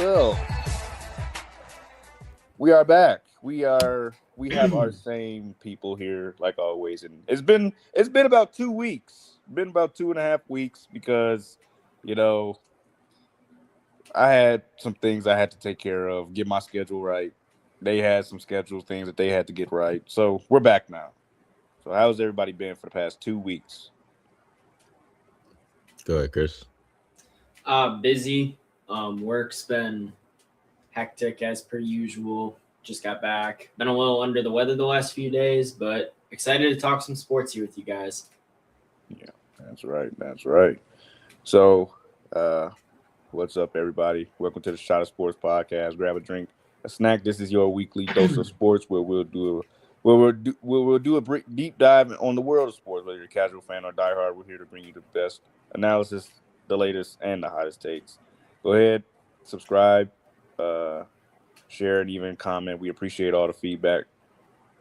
Well, we are back. We have our same people here, like always, and it's been about 2 weeks. Been about 2.5 weeks because, you know, I had some things I had to take care of, get my schedule right. They had some schedule things that they had to get right. So we're back now. So how's everybody been for the past 2 weeks? Go ahead, Chris. Busy. Work's been hectic as per usual. Just got back. Been a little under the weather the last few days, but excited to talk some sports here with you guys. Yeah, that's right. That's right. So, what's up, everybody? Welcome to the Shot of Sports podcast. Grab a drink, a snack. This is your weekly dose of sports, where we'll do a deep dive on the world of sports. Whether you're a casual fan or diehard, we're here to bring you the best analysis, the latest, and the hottest takes. Go ahead, subscribe, share, and even comment. We appreciate all the feedback.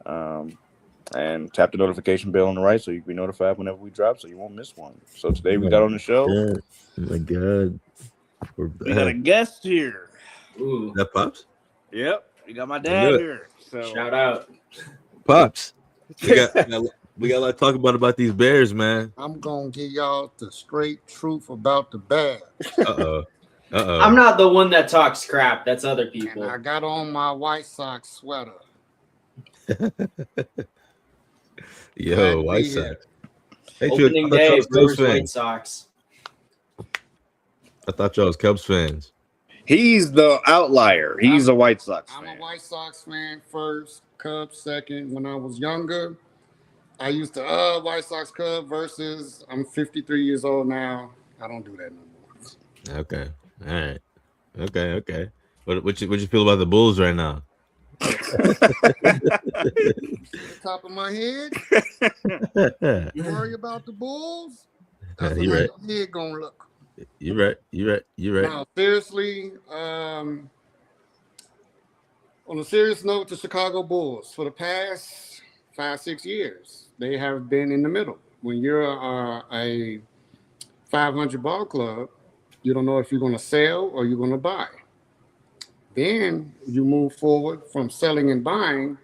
And tap the notification bell on the right so you can be notified whenever we drop, so you won't miss one. So today we got on the show. Oh my god, We got a guest here. Ooh, that Pops. Yep, we got my dad here. So shout out. Pops. We got a lot to talk about these Bears, man. I'm gonna give y'all the straight truth about the Bears. I'm not the one that talks crap. That's other people. And I got on my White Sox sweater. Yo, White Sox. Hey, Opening day, Brewers White Sox. I thought y'all was Cubs fans. he's the outlier. He's a White Sox I'm fan. a White Sox fan first, Cubs second. When I was younger, I used to White Sox Cubs versus. I'm 53 years old now. I don't do that no more. Okay, all right, okay. What you feel about the Bulls right now? Top of my head, you worry about the Bulls. That's You how right. your head gonna look. You're right. Now, seriously, on a serious note, the Chicago Bulls, for the past 5-6 years, they have been in the middle. When you're a 500 ball club, you don't know if you're going to sell or you're going to buy. Then you move forward from selling and buying,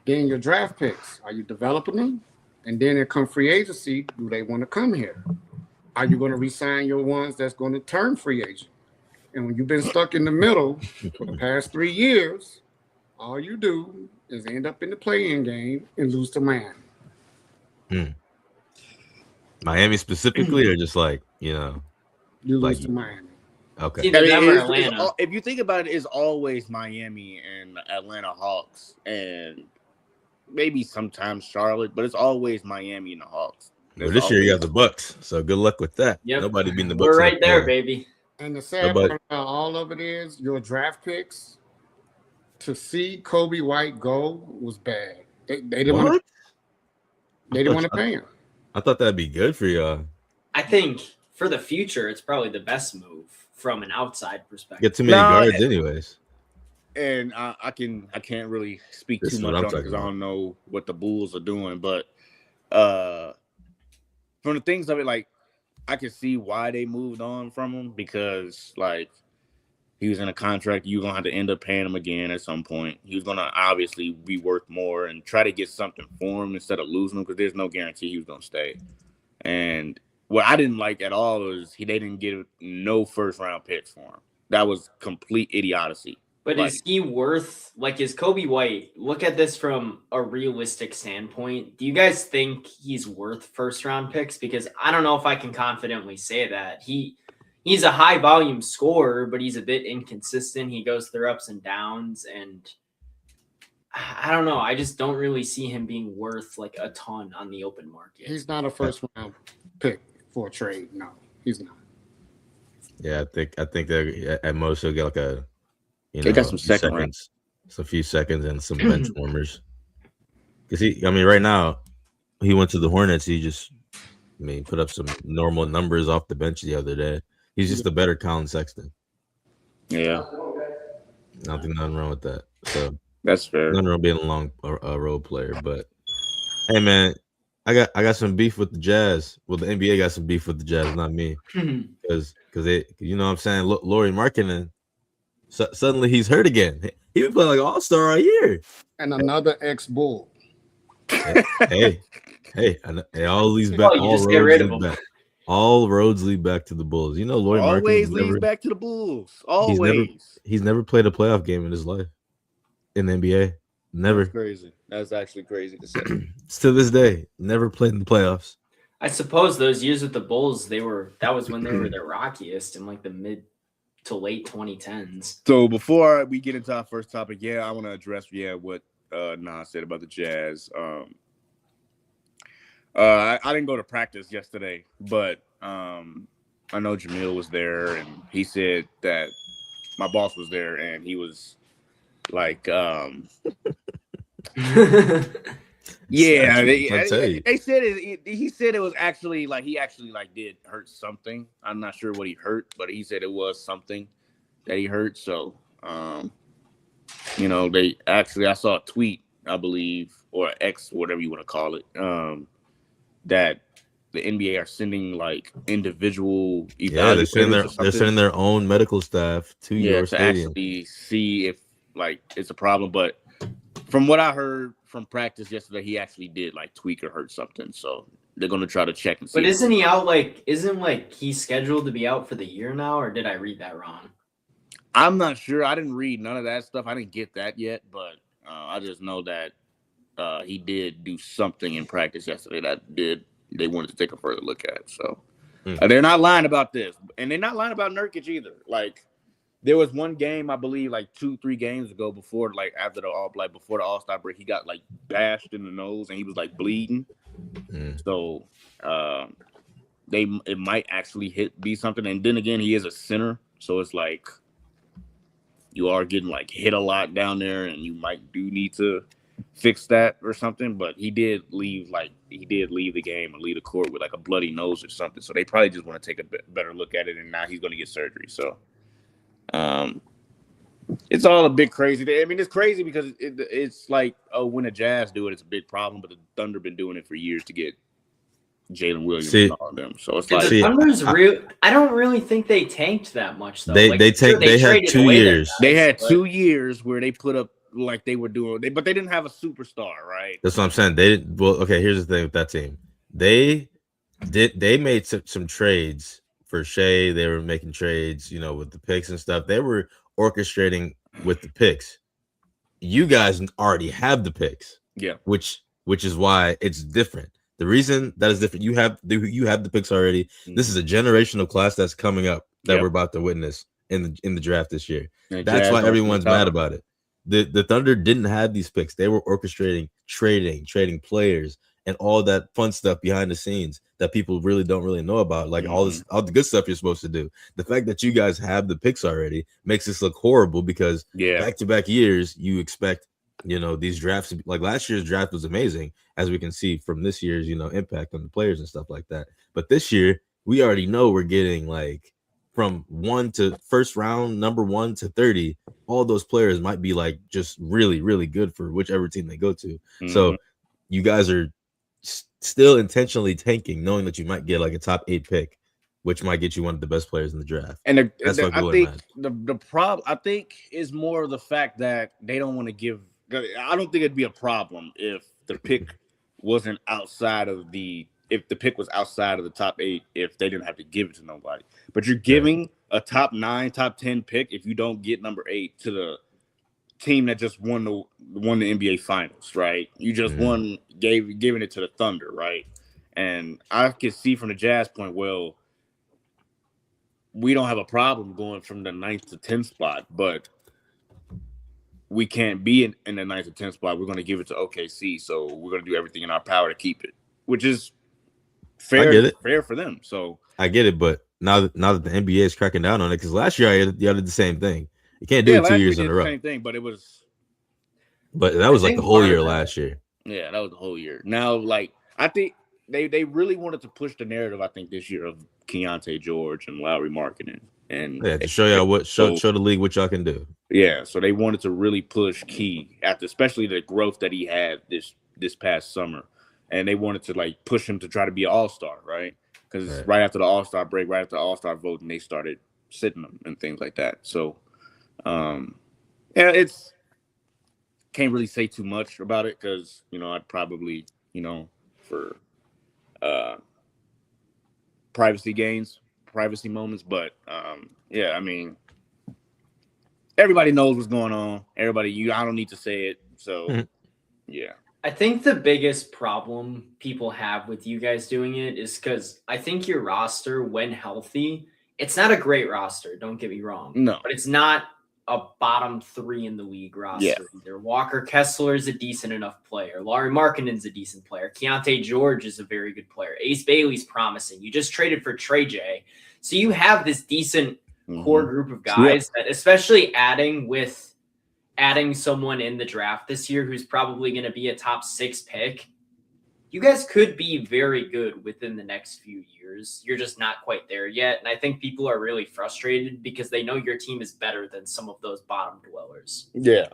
then your draft picks. Are you developing them? And then it comes free agency. Do they want to come here? Are you going to re-sign your ones that's going to turn free agent? And when you've been stuck in the middle for the past 3 years, all you do is end up in the play-in game and lose to Miami. Miami specifically, or just like You lose to Miami. Okay. Either them or Atlanta. If you think about it, it's always Miami and Atlanta Hawks, and maybe sometimes Charlotte, but it's always Miami and the Hawks. Well, this year you got the Bucks, so good luck with that. Yep. Nobody beating the Bucks. We're right there, baby. And the sad part about all of it is your draft picks to see Kobe White go was bad. They didn't want to pay him. I thought that'd be good for y'all. I think for the future, it's probably the best move from an outside perspective. Get too many guards, anyways. And I can't really speak This too is much what I'm on it talking because I about. don't know what the Bulls are doing, but from the things of it, like I can see why they moved on from him, because like he was in a contract, you're gonna have to end up paying him again at some point. He was gonna obviously be worth more and try to get something for him instead of losing him, because there's no guarantee he was gonna stay. And what I didn't like at all was they didn't give no first round picks for him. That was complete idiocy. But Like, is he worth, like, is Kobe White, look at this from a realistic standpoint. Do you guys think he's worth first round picks? Because I don't know if I can confidently say that. He's a high volume scorer, but he's a bit inconsistent. He goes through ups and downs, and I don't know. I just don't really see him being worth like a ton on the open market. He's not a first round pick for a trade. No, he's not. Yeah, I think that at most he'll get like a they got some second seconds, a few seconds, and some bench warmers. Because right now he went to the Hornets. He just, put up some normal numbers off the bench the other day. He's just a better Colin Sexton. Yeah, I don't think nothing wrong with that. So that's fair. nothing wrong being a role player. But hey, man, I got some beef with the Jazz. Well, the NBA got some beef with the Jazz, not me, because they, you know what I'm saying. Lauri Markkinen, suddenly he's hurt again. He been playing like all-star all year. And another ex-Bull. Hey, all leads back. Well, you All just get roads rid of lead him. back. All roads lead back to the Bulls. You know, Lloyd Markins Always leads back to the Bulls. Always. He's never played a playoff game in his life in the NBA. Never. That's crazy. That's actually crazy to say. To this day, never played in the playoffs. I suppose those years with the Bulls, that was when they were their rockiest in like the mid to late 2010s. So before we get into our first topic, I want to address what Ncaa said about the Jazz. I didn't go to practice yesterday, but I know Jamil was there, and he said that my boss was there, and he was like, they said it. He said it was actually like he actually like did hurt something. I'm not sure what he hurt, but he said it was something that he hurt. So, they actually I saw a tweet, I believe, or X, whatever you want to call it, that the NBA are sending like individual evaluators. They're sending their own medical staff to your stadium actually see if like it's a problem. But from what I heard from practice yesterday, he actually did like tweak or hurt something. So they're gonna try to check and see. But isn't he out isn't he's scheduled to be out for the year now, or did I read that wrong? I'm not sure. I didn't read none of that stuff. I didn't get that yet, but I just know that he did do something in practice yesterday they wanted to take a further look at. So they're not lying about this, and they're not lying about Nurkic either. Like there was one game, I believe, like 2-3 games ago before the All-Star break, he got like bashed in the nose and he was like bleeding. So it might actually be something. And then again, he is a center, so it's like you are getting like hit a lot down there, and you do need to fix that or something. But he did leave the game and leave the court with like a bloody nose or something. So they probably just want to take a better look at it, and now he's going to get surgery. So it's all a bit crazy. I mean, it's crazy because it's like when the Jazz do it, it's a big problem. But the Thunder been doing it for years to get Jalen Williams and all of them. So it's like the Thunder's real. I don't really think they tanked that much though. They had 2 years. They had 2 years where they put up like they were doing, but they didn't have a superstar, right? That's what I'm saying. They didn't. Well, okay. Here's the thing with that team. They made some trades for Shea. They were making trades, with the picks and stuff. They were orchestrating with the picks. You guys already have the picks, which is why it's different. The reason that is different, you have the picks already. This is a generational class that's coming up that we're about to witness in the draft this year. And that's why everyone's mad about it. The Thunder didn't have these picks. They were orchestrating trading players and all that fun stuff behind the scenes that people really don't really know about, like all the good stuff you're supposed to do. The fact that you guys have the picks already makes this look horrible because back-to-back years you expect these drafts, like last year's draft was amazing, as we can see from this year's impact on the players and stuff like that. But this year we already know we're getting like from 1 to first round, number 1 to 30. All those players might be like just really, really good for whichever team they go to. So you guys are still intentionally tanking, knowing that you might get like a top 8 pick, which might get you one of the best players in the draft. And I think the problem, I think, is more of the fact that they don't want to give. I don't think it'd be a problem if the pick wasn't outside of the top 8, if they didn't have to give it to nobody. But you're giving a top 9, top 10 pick if you don't get number 8 to the team that just won the NBA Finals, right? You just giving it to the Thunder, right? And I can see from the Jazz point, well, we don't have a problem going from the 9th to 10th spot, but we can't be in the 9th to 10th spot. We're going to give it to OKC, so we're going to do everything in our power to keep it, which is fair for them. So I get it, but now that the NBA is cracking down on it, because last year you did the same thing. You can't do it 2 years in a row. Same thing, but that was like the whole year last year. Yeah, that was the whole year. Now, like I think they really wanted to push the narrative, I think, this year of Keontae George and Lowry marketing. And to show y'all show the league what y'all can do. Yeah, so they wanted to really push Key after, especially the growth that he had this past summer, and they wanted to like push him to try to be an all-star, right? Because right after the All-Star break, right after the All-Star vote, and they started sitting him and things like that. So Yeah, it's can't really say too much about it because I'd probably for uh privacy moments, but yeah, I mean, everybody knows what's going on. I don't need to say it, so yeah. I think the biggest problem people have with you guys doing it is because I think your roster, when healthy, it's not a great roster. Don't get me wrong. No. But it's not a bottom 3 in the league roster either. Walker Kessler is a decent enough player. Lauri Markkanen's a decent player. Keontae George is a very good player. Ace Bailey's promising. You just traded for Trey J. So you have this decent core group of guys that, especially adding someone in the draft this year who's probably going to be a top 6 pick, you guys could be very good within the next few years. You're just not quite there yet. And I think people are really frustrated because they know your team is better than some of those bottom dwellers. Yeah.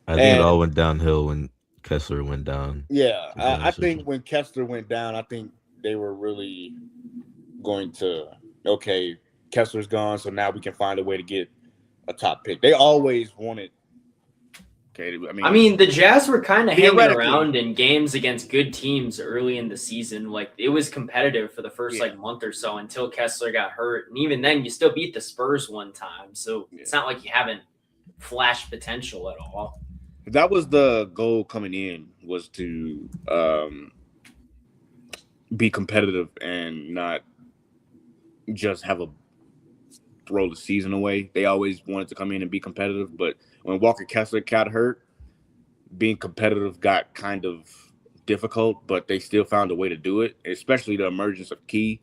I think it all went downhill when Kessler went down. Yeah. I think when Kessler went down, I think they were really going to, okay, Kessler's gone, so now we can find a way to get a top pick. They always wanted. Okay, I mean, the Jazz were kind of hanging around in games against good teams early in the season. Like, it was competitive for the first month or so until Kessler got hurt, and even then, you still beat the Spurs one time. So it's not like you haven't flashed potential at all. That was the goal coming in, was to be competitive and not just have a throw the season away. They always wanted to come in and be competitive, but when Walker Kessler got hurt, being competitive got kind of difficult, but they still found a way to do it, especially the emergence of Key.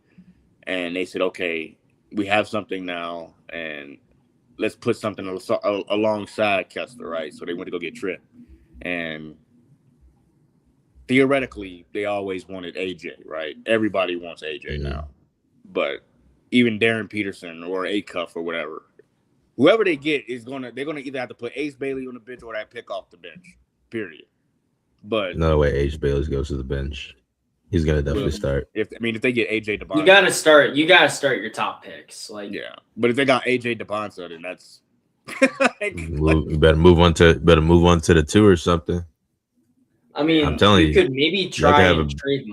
And they said, okay, we have something now, and let's put something alongside Kessler, right? So they went to go get Tripp. And theoretically, they always wanted AJ, right? Everybody wants AJ now. But even Darren Peterson or Acuff or whatever, whoever they get they're gonna either have to put Ace Bailey on the bench or that pick off the bench. Period. But no way Ace Bailey goes to the bench. He's gonna definitely start. If they get AJ DeBonsa, you gotta start your top picks. Like, yeah. But if they got AJ DeBonsa, then that's you better move on to the 2 or something. I mean, I'm telling you, could maybe try and trade.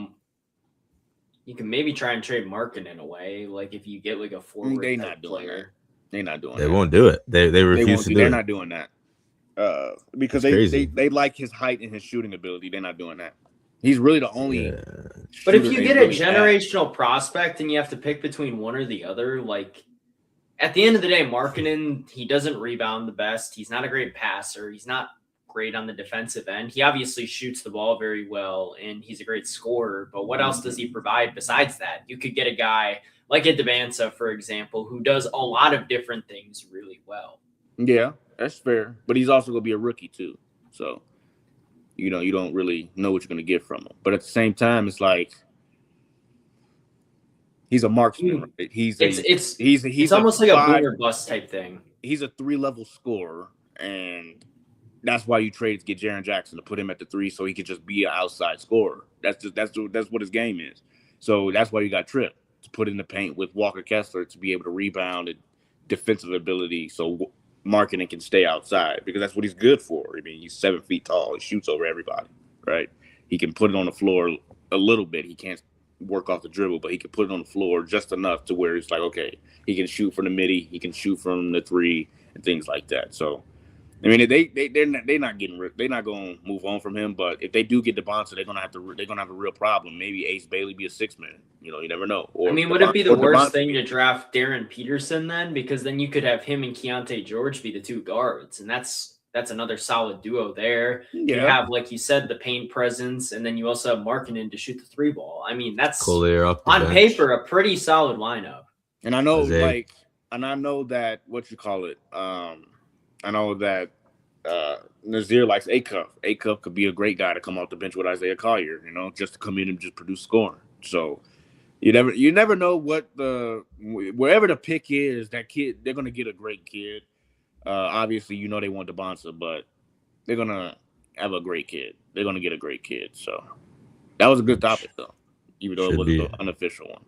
You can maybe try and trade Markkanen in a way, like if you get like a forward. They're not doing that. They're not doing that. They won't do it. They refuse to do it. They're not doing that. Because they like his height and his shooting ability. They're not doing that. He's really the only. Yeah. But if you get a generational prospect and you have to pick between one or the other, like at the end of the day, Markkanen, he doesn't rebound the best. He's not a great passer. He's not great on the defensive end. He obviously shoots the ball very well, and he's a great scorer. But what else does he provide besides that? You could get a guy like a Devanza, for example, who does a lot of different things really well. Yeah, that's fair. But he's also going to be a rookie too. So, you don't really know what you're going to get from him. But at the same time, it's like he's a marksman. Right? He's almost like a boom or bust type thing. He's a 3-level scorer, and that's why you traded to get Jaren Jackson to put him at the 3 so he could just be an outside scorer. That's what his game is. So that's why you got Tripp, to put in the paint with Walker Kessler to be able to rebound and defensive ability so Markkanen can stay outside, because that's what he's good for. I mean, he's 7 feet tall. He shoots over everybody, right? He can put it on the floor a little bit. He can't work off the dribble, but he can put it on the floor just enough to where it's like, okay, he can shoot from the midi, he can shoot from the 3 and things like that. So, I mean, they're not going to move on from him. But if they do get DeBonsa, they're going to have a real problem. Maybe Ace Bailey be a 6-man. You never know. Or I mean, would it be the worst thing to draft Darren Peterson then? Because then you could have him and Keontae George be the 2 guards, and that's another solid duo there. Yeah. You have, like you said, the paint presence, and then you also have Markkanen to shoot the 3 ball. I mean, that's on paper a pretty solid lineup. And I know, that I know that Nazir likes Acuff. Acuff could be a great guy to come off the bench with Isaiah Collier, just to come in and just produce scoring. So you never know wherever the pick is, that kid, they're gonna get a great kid. Obviously, they want DeBonsa, but they're gonna have a great kid. They're gonna get a great kid. So that was a good topic, though, even though it was an unofficial one.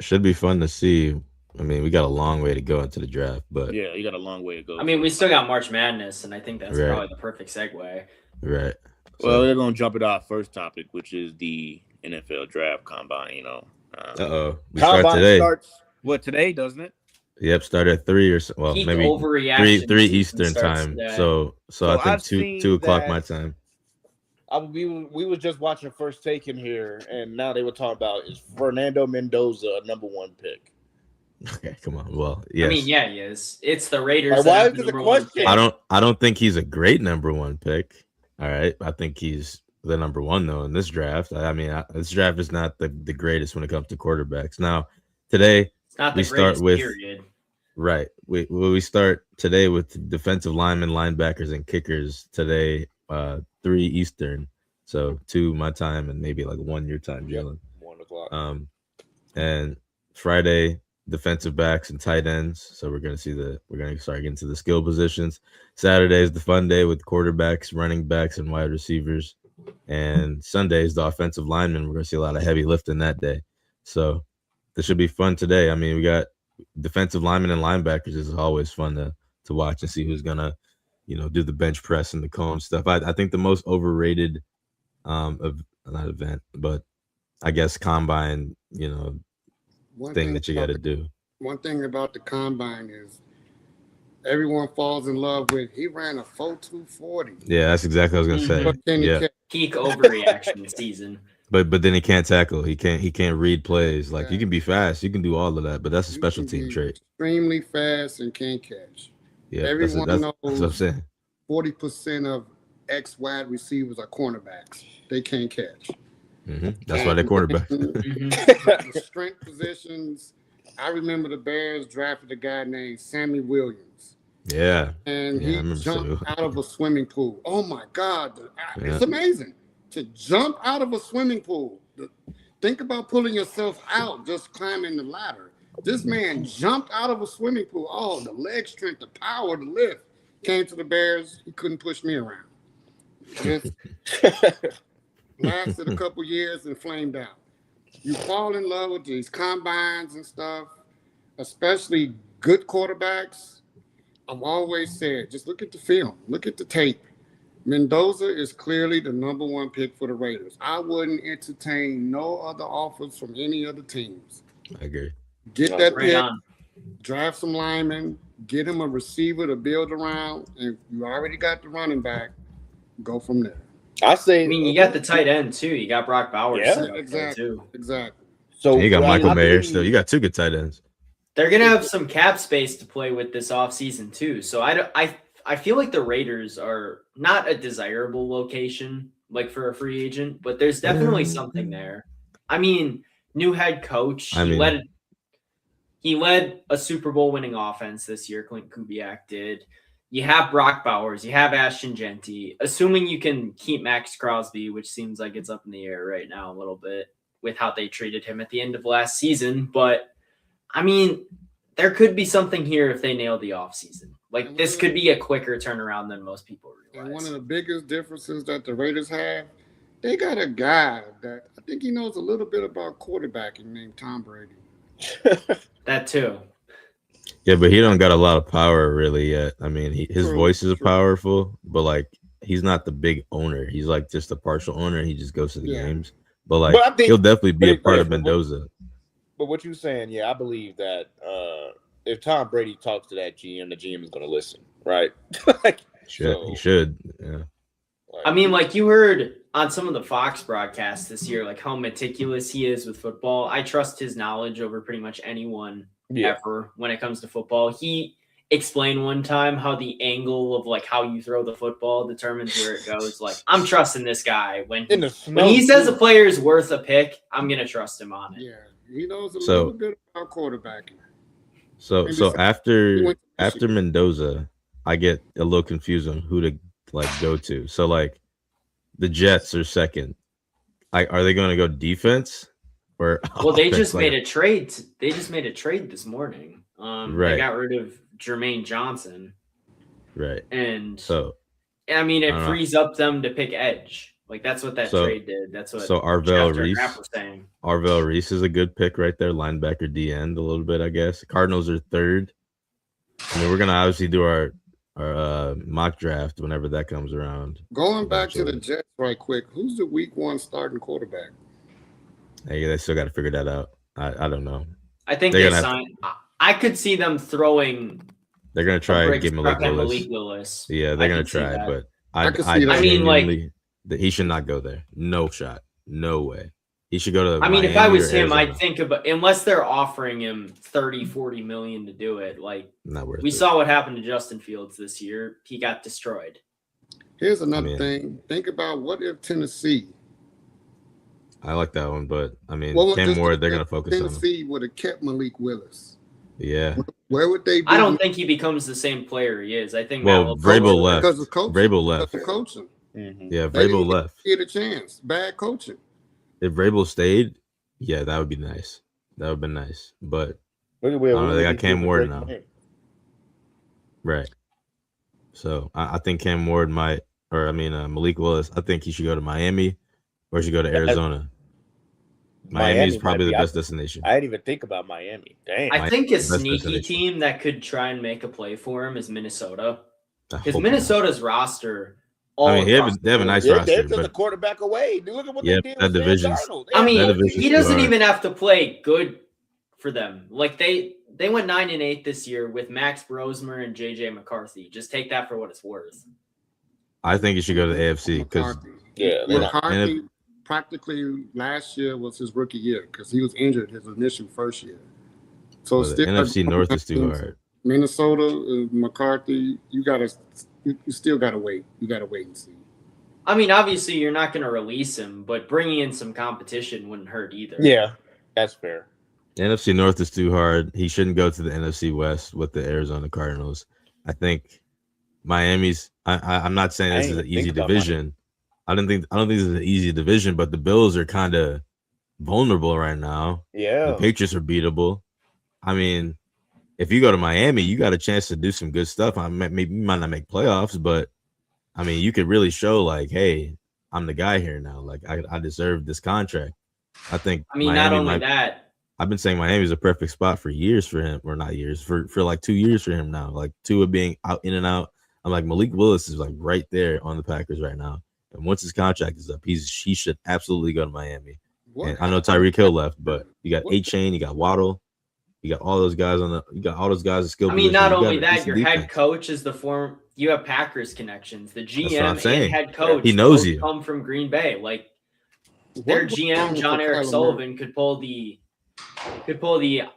Should be fun to see I mean, we got a long way to go into the draft, but Yeah, you got a long way to go. I mean, we still got March Madness, and I think that's Right. probably the perfect segue. right. Well, they're gonna jump into our first topic, which is the NFL draft combine. You know, We start combine today. starts today, doesn't it? Yep, start at 3 or so. Well, Peak maybe overreaction 3 season Eastern starts time. today. So I think I've 2 seen o'clock that- my time. We was just watching First Take in here, and now they were talking about is Fernando Mendoza a number 1 pick? Okay, come on. Well, yes. I mean, yeah, he is. It's the Raiders. Like, that why have is the this a number one question? pick. I don't think he's a great number 1 pick. All right, I think he's the number 1 though in this draft. I mean, this draft is not the greatest when it comes to quarterbacks. Now, today It's not the we start greatest with- period. right. We start today with defensive linemen, linebackers, and kickers today. 3 Eastern, so 2 my time and maybe like 1 your time, Jalen. 1 o'clock. And Friday, defensive backs and tight ends. So we're gonna start getting to the skill positions. Saturday is the fun day with quarterbacks, running backs, and wide receivers. And Sunday is the offensive linemen. We're gonna see a lot of heavy lifting that day. So this should be fun today. I mean, we got defensive linemen and linebackers. This is always fun to watch and see who's gonna, do the bench press and the cone stuff. I think the most overrated not event, but I guess combine, One thing that you got to do. One thing about the combine is everyone falls in love with. He ran a 4.240. Yeah, that's exactly what I was gonna say. But can he Yeah, catch? Peak overreaction season. but then he can't tackle. He can't read plays. Like, you Yeah. can be fast, you can do all of that, but that's a You special can team be trait. Extremely fast and can't catch. Yeah, Everyone that's what I'm knows. saying. 40% of ex wide receivers are cornerbacks. They can't catch. That's why they're quarterback. Mhm. The strength positions. I remember the Bears drafted a guy named Sammy Williams, Yeah, and Yeah, I he remember jumped too. out of a swimming pool. Oh my God, Yeah. it's amazing to jump out of a swimming pool. Think about pulling yourself out, just climbing the ladder. This man jumped out of a swimming pool. Oh, the leg strength, the power, the lift. Came to the Bears. He couldn't push me around. Just lasted a couple years and flamed out. You fall in love with these combines and stuff, especially good quarterbacks. I've always said, just look at the film, look at the tape. Mendoza is clearly the number 1 pick for the Raiders. I wouldn't entertain no other offers from any other teams. I agree. Get that Right pick, on. draft some linemen, get him a receiver to build around, and you already got the running back. Go from there. I say. I mean, you got the tight end too. You got Brock Bowers. Yeah, sitting up there, exactly. too. Exactly. So You got I Michael Mayer believe- still. You got 2 good tight ends. They're gonna have some cap space to play with this offseason too. So I feel like the Raiders are not a desirable location like for a free agent, but there's definitely something there. I mean, new head coach. He led a Super Bowl winning offense this year. Clint Kubiak did. You have Brock Bowers. You have Ashton Genty. Assuming you can keep Max Crosby, which seems like it's up in the air right now a little bit with how they treated him at the end of last season. But I mean, there could be something here if they nail the offseason. Like, this could be a quicker turnaround than most people realize. And one of the biggest differences that the Raiders have, they got a guy that I think he knows a little bit about quarterbacking named Tom Brady. That too. Yeah, but he don't got a lot of power really yet. I mean, his True, voice is true. powerful, but like, he's not the big owner. He's like just a partial owner. He just goes to the Yeah. games. But like, But I think- he'll definitely be a but- part of but- Mendoza. But what you're saying, yeah, I believe that if Tom Brady talks to that GM, the GM is going to listen, right? Like, He should. Yeah. I mean, like you heard on some of the Fox broadcasts this year, like how meticulous he is with football. I trust his knowledge over pretty much anyone ever when it comes to football. He explained one time how the angle of like how you throw the football determines where it goes. Like, I'm trusting this guy when he says a player is worth a pick, I'm gonna trust him on it. Yeah, he knows a So- little bit about quarterbacking. So Maybe so some- after he went to after Mendoza, I get a little confused on who to like go to. So like the Jets are second. Are they going to go defense or Well, they offense? just Like, made a trade. They just made a trade this morning. They Right. got rid of Jermaine Johnson, right. and So I mean, I it don't know. frees up them to pick edge. Like that's what that So- trade did. That's what So Arvell Jeff Reese. Graff was saying. Arvell Reese is a good pick right there, linebacker D end a little bit, I guess. Cardinals are third. I mean, we're gonna obviously do our mock draft whenever that comes around. Going back to the Eventually. Jets right quick, who's the week 1 starting quarterback? Hey, they still got to figure that out. I don't know. I think They're they gonna have signed. I could see them throwing They're gonna a try and brick get Malik truck at Willis. Malik Willis. Yeah, they're I gonna can see try, that. but I can see I that. I mean, like- genuinely that he should not go there. No shot. No way. He should go to. I mean, if Miami I was or him, Arizona. I'd think about unless they're offering him 30, 40 million to do it. Like Not worth we it. saw what happened to Justin Fields this year. He got destroyed. Here's another mean- thing. Think about what if Tennessee, I like that one, but I mean, what Cam if Ward, they're gonna focus on him. Tennessee would have kept Malik Willis? Yeah. Where would they be? I don't think he becomes the same player he is. I think Well, Matt Vrabel LaFleur- left. because of coaching. Vrabel left. Because of coaching. Mhm. Yeah, They Vrabel didn't left. Get a chance. Bad coaching. If Vrabel stayed, yeah, that would be nice. That would have been nice. But Look at I don't know, they got Cam Ward now. Drake. right. So I think Cam Ward might, or I mean Malik Willis. I think he should go to Miami, or he should go to Arizona. Miami is Miami probably might the be- best destination. I didn't even think about Miami. Damn. I think a Best sneaky destination. team that could try and make a play for him is Minnesota. I Because hope Minnesota's roster, not. I mean, they across have a the nice board- They're roster, just a but quarterback away. Dude, look at what Yeah, they did. that with Sam division's- Darnold. I mean, That division's he doesn't hard. even have to play good for them. Like they went 9-8 this year with Max Brosmer and JJ McCarthy. Just take that for what it's worth. I think he should go to the AFC because McCarthy. Yeah, they're not- McCarthy practically last year was his rookie year because he was injured his initial first year. So the still, NFC North is too hard. Minnesota, McCarthy, you still gotta wait. You gotta wait and see. I mean, obviously you're not going to release him, but bringing in some competition wouldn't hurt either. Yeah, that's fair. The NFC North is too hard. He shouldn't go to the NFC West with the Arizona Cardinals. I think Miami's. I'm not saying I this didn't is an even easy think about division. I don't think this is an easy division, but the Bills are kind of vulnerable right now. The Yeah. Patriots are beatable. I mean, if you go to Miami, you got a chance to do some good stuff. Maybe you might not make playoffs, but I mean, you could really show like, hey, I'm the guy here now. Like, I deserve this contract. I think. I mean, Miami not only might- that, I've been saying Miami's a perfect spot for years for him, or not years, for like 2 years for him now. Like Tua being out in and out. I'm like Malik Willis is like right there on the Packers right now. And once his contract is up, he should absolutely go to Miami. And I know Tyreek Hill left, but you got A-Chain, you got Waddle, you got all those guys at skill. I mean, not positions. You only got a that, decent your head defense. coach is you have Packers connections. The what GM I'm saying. and head coach He knows both you. come from Green Bay. Like What their was GM, wrong John with Eric Kyler Sullivan, could pull the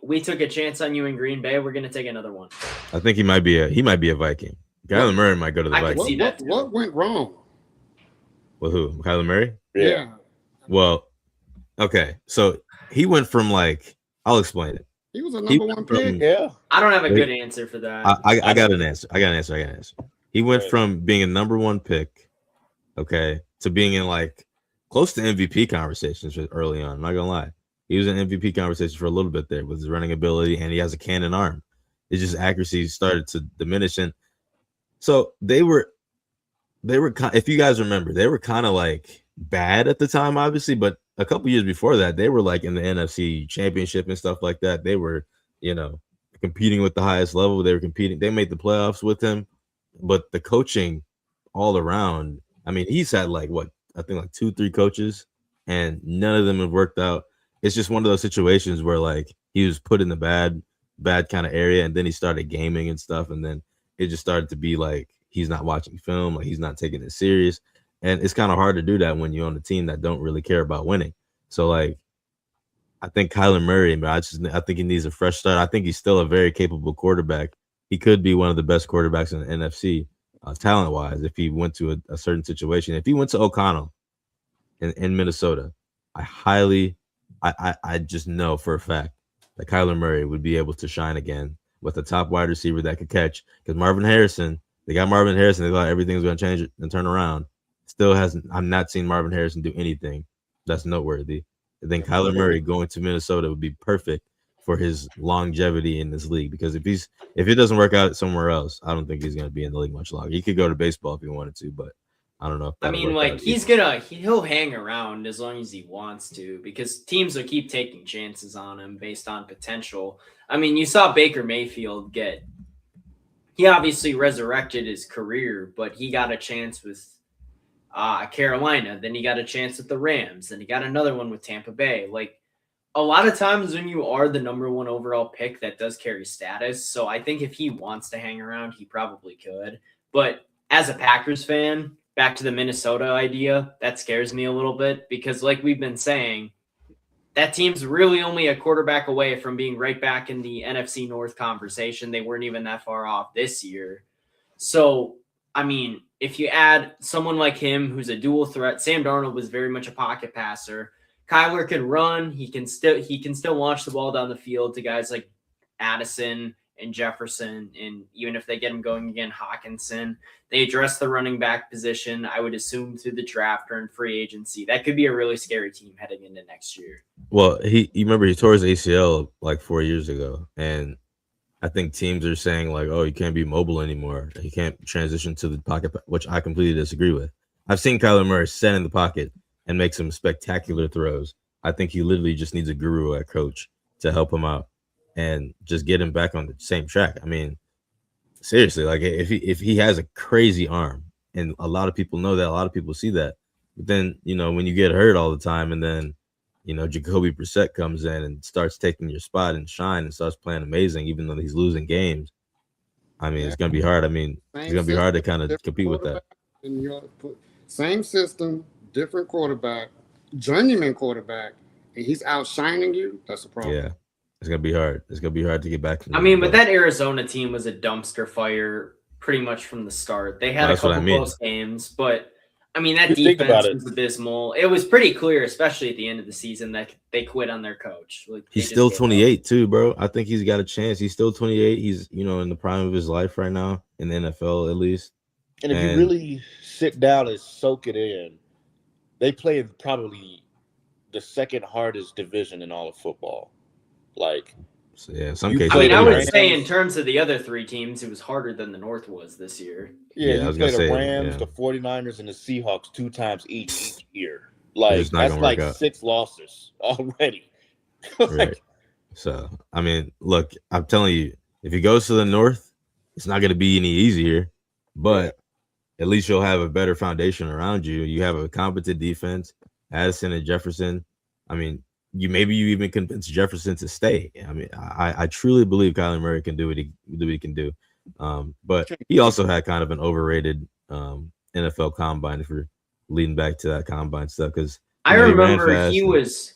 we took a chance on you in Green Bay. We're gonna take another one. I think he might be a Viking. Kyler Murray might go to the I could Vikings. see that. What went wrong? With who? Kyler Murray? Yeah. Well, okay. So he went from like, I'll explain it. He was a He number went one from- pick. Yeah. I don't have a Wait. good answer for that. I got an answer. I got an answer. He went Right. from being a number one pick, okay, to being in like close to MVP conversations early on. I'm not gonna lie. He was in MVP conversation for a little bit there with his running ability, and he has a cannon arm. It's just accuracy started to diminish, and so they were. If you guys remember, they were kind of like bad at the time, obviously, but a couple years before that, they were like in the NFC Championship and stuff like that. They were, competing with the highest level. They were competing. They made the playoffs with him, but the coaching all around. I mean, he's had like 2-3 coaches, and none of them have worked out. It's just one of those situations where like he was put in the bad kind of area, and then he started gaming and stuff, and then it just started to be like he's not watching film, like he's not taking it serious, and it's kind of hard to do that when you're on a team that don't really care about winning. So like, I think Kyler Murray, I think he needs a fresh start. I think he's still a very capable quarterback. He could be one of the best quarterbacks in the NFC, talent wise, if he went to a certain situation. If he went to O'Connell in Minnesota, I just know for a fact that Kyler Murray would be able to shine again with a top wide receiver that could catch. Because they got Marvin Harrison. They thought everything's going to change and turn around. Still hasn't. I've not seen Marvin Harrison do anything that's noteworthy. I think Kyler Murray going to Minnesota would be perfect for his longevity in this league. Because if it doesn't work out somewhere else, I don't think he's going to be in the league much longer. He could go to baseball if he wanted to, but I don't know if I that'll mean, work like out he'll hang around as long as he wants to because teams will keep taking chances on him based on potential. I mean, you saw Baker Mayfield he obviously resurrected his career, but he got a chance with Carolina, then he got a chance with the Rams, then he got another one with Tampa Bay. Like a lot of times when you are the number one overall pick, that does carry status. So I think if he wants to hang around, he probably could. But as a Packers fan, back to the Minnesota idea, that scares me a little bit because, like we've been saying, that team's really only a quarterback away from being right back in the NFC North conversation. They weren't even that far off this year. So, I mean, if you add someone like him who's a dual threat, Sam Darnold was very much a pocket passer. Kyler can run. He can still launch the ball down the field to guys like Addison and Jefferson, and even if they get him going again, Hawkinson. They address the running back position, I would assume, through the draft or in free agency. That could be a really scary team heading into next year. Well, you remember he tore his ACL like 4 years ago, and I think teams are saying like, oh, you can't be mobile anymore. You can't transition to the pocket, which I completely disagree with. I've seen Kyler Murray stand in the pocket and make some spectacular throws. I think he literally just needs a guru at coach to help him out and just get him back on the same track. I mean, seriously, like if he has a crazy arm, and a lot of people know that, a lot of people see that, but then when you get hurt all the time, and then Jacoby Brissett comes in and starts taking your spot and shine and starts playing amazing, even though he's losing games. I mean, it's gonna be hard. I mean, it's gonna be hard to kind of compete with that. Same system, different quarterback, journeyman quarterback, and he's outshining you. That's a problem. Yeah. It's gonna be hard. It's gonna be hard to get back. But that Arizona team was a dumpster fire pretty much from the start. They had a couple close games, but I mean that defense was abysmal. It was pretty clear, especially at the end of the season, that they quit on their coach. Like he's still 28 too, bro. I think he's got a chance. He's still 28. He's in the prime of his life right now in the NFL, at least. And if you really sit down and soak it in, they play in probably the second hardest division in all of football. Like, so yeah, in some cases. I mean, I would say in terms of the other three teams, it was harder than the North was this year. Yeah, you play the Rams, the 49ers, and the Seahawks 2 times each year. Like, that's like 6 losses already. Right. So, I mean, look, I'm telling you, if he goes to the North, it's not going to be any easier, but at least you'll have a better foundation around you. You have a competent defense, Addison and Jefferson. I mean, you even convince Jefferson to stay. I mean, I truly believe Kyler Murray can do what he can do. But he also had kind of an overrated NFL combine if we're leading back to that combine stuff. Because I remember he was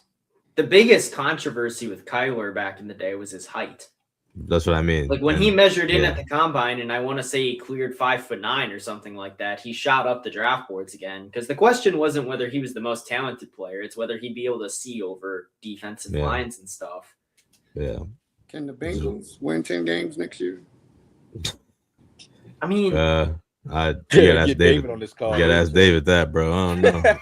the biggest controversy with Kyler back in the day was his height. That's what I mean. Like when he measured in at the combine, and I want to say he cleared 5'9" or something like that, he shot up the draft boards again. Because the question wasn't whether he was the most talented player; it's whether he'd be able to see over defensive lines and stuff. Yeah. Can the Bengals win 10 games next year? I mean, I gotta ask David on this call. You gotta ask David that, bro. I don't know.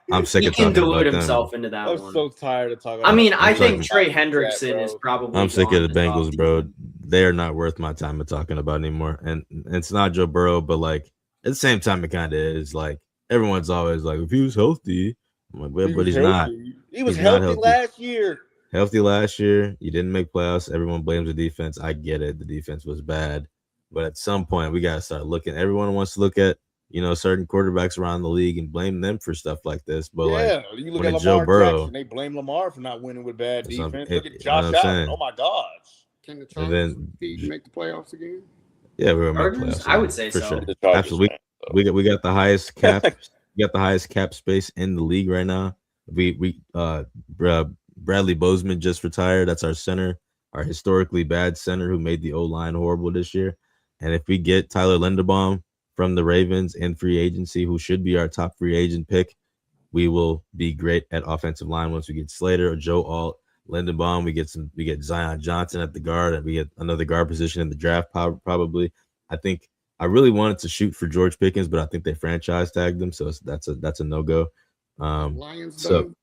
I'm sick of talking about them. He can delude himself into that one. I'm so tired of talking. I mean, I think Trey Hendrickson is probably. I'm sick of the Bengals, bro. They're not worth my time of talking about anymore. And it's not Joe Burrow, but like at the same time, it kind of is. Like everyone's always like, if he was healthy, I'm like, well, but he's not. He was healthy last year. Healthy last year. You didn't make playoffs. Everyone blames the defense. I get it. The defense was bad. But at some point, we got to start looking. Everyone wants to look at, certain quarterbacks around the league and blame them for stuff like this. But you look at Lamar Joe Burrow, Jackson, they blame Lamar for not winning with bad defense. Look at Josh Allen. Oh my gosh! Can the Chargers make the playoffs again? Yeah, we're gonna make playoffs. I would say for so. Sure. Absolutely. We got the highest cap. We got the highest cap space in the league right now. Bradley Bozeman just retired. That's our center, our historically bad center who made the O-line horrible this year. And if we get Tyler Linderbaum from the Ravens in free agency, who should be our top free agent pick, we will be great at offensive line once we get Slater or Joe Alt, Linderbaum. We get Zion Johnson at the guard, and we get another guard position in the draft probably. I think I really wanted to shoot for George Pickens, but I think they franchise tagged him, so that's a no-go. Lions done?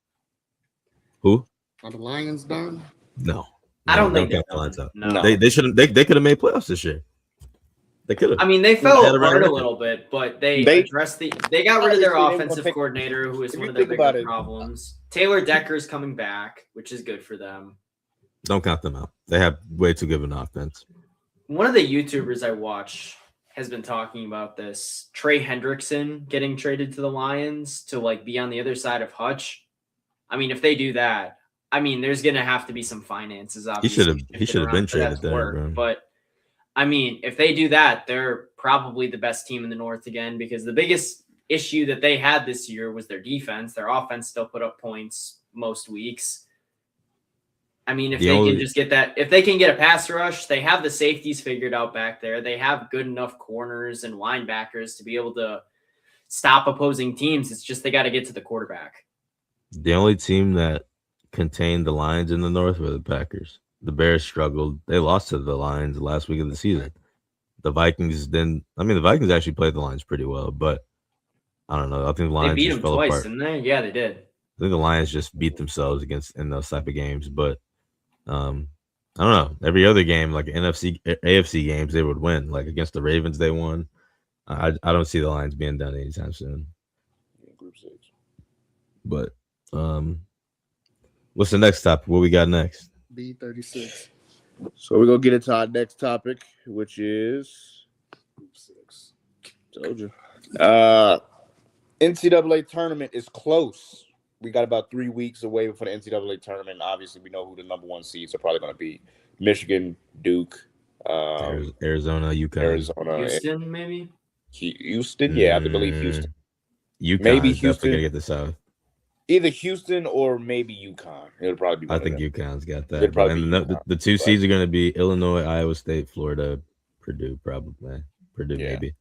Who? Are the Lions done? No. I don't think the Lions up. No. They shouldn't. They could have made playoffs this year. They could have. I mean, they had fell a apart a record. little bit, but they got rid of their Obviously, they were gonna offensive pick- coordinator, who is if one you of their think about bigger it- problems. Taylor Decker's coming back, which is good for them. Don't count them out. They have way too good of an offense. One of the YouTubers I watch has been talking about this. Trey Hendrickson getting traded to the Lions to like be on the other side of Hutch. I mean, if they do that, I mean, there's gonna have to be some finances. Obviously, He should have been traded there, bro. But I mean, if they do that, they're probably the best team in the North again, because the biggest issue that they had this year was their defense. Their offense still put up points most weeks. I mean, if they can get a pass rush, they have the safeties figured out back there. They have good enough corners and linebackers to be able to stop opposing teams. It's just they got to get to the quarterback. The only team that contained the Lions in the North were the Packers. The Bears struggled. They lost to the Lions last week of the season. The Vikings didn't. I mean, the Vikings actually played the Lions pretty well, but I don't know. I think the Lions They beat just them fell twice, apart. didn't they? Yeah, they did. I think the Lions just beat themselves in those type of games. But I don't know. Every other game, like AFC games, they would win. Like against the Ravens, they won. I don't see the Lions being done anytime soon. Group 6. But what's the next topic? What we got next? B36. So we're gonna get into our next topic, which is Group 6. told you. NCAA tournament is close. We got about 3 weeks away for the NCAA tournament. Obviously, we know who the number 1 seeds are probably going to be: Michigan, Duke, Arizona, UConn. Arizona, Houston, maybe. Houston. Yeah, I believe Houston. UConn Maybe is definitely Houston. gonna get the South. Either Houston or maybe UConn. It'll probably be. I one of think them. UConn's got It'd that. probably And be the UConn, 2 but- seeds are going to be Illinois, Iowa State, Florida, Purdue, probably. Purdue, Yeah. maybe.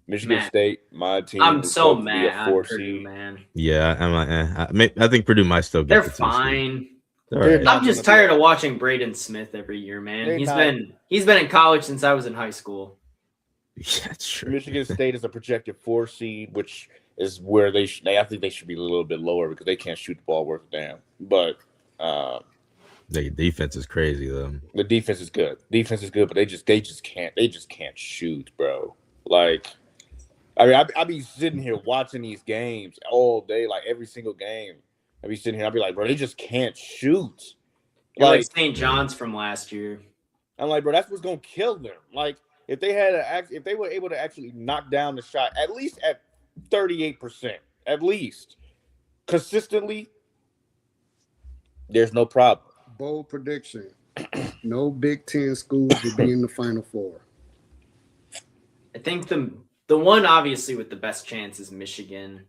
Michigan Matt. State, my team. I'm is so supposed to be mad a on 4 Purdue, seed. man. Yeah, I think Purdue might still get They're the 2 seed. fine. They're They're all right. not I'm just gonna be tired of watching Braden Smith every year, man. They're He's been in college since I was in high school. Yeah, that's true. Michigan State is a projected 4 seed, which is where I think they should be a little bit lower because they can't shoot the ball worth a damn. But The defense is crazy though. the defense is good. But they just can't shoot, bro. Like, I mean, I be sitting here watching these games all day, like every single game. I be sitting here, I'll be like, bro, they just can't shoot. You're like Like, St. John's from last year. I'm like, bro, that's what's gonna kill them. Like, if they were able to actually knock down the shot, at least at 38%, at least consistently, there's no problem. Bold prediction. No Big Ten schools will be in the Final Four. I think the one obviously with the best chance is Michigan.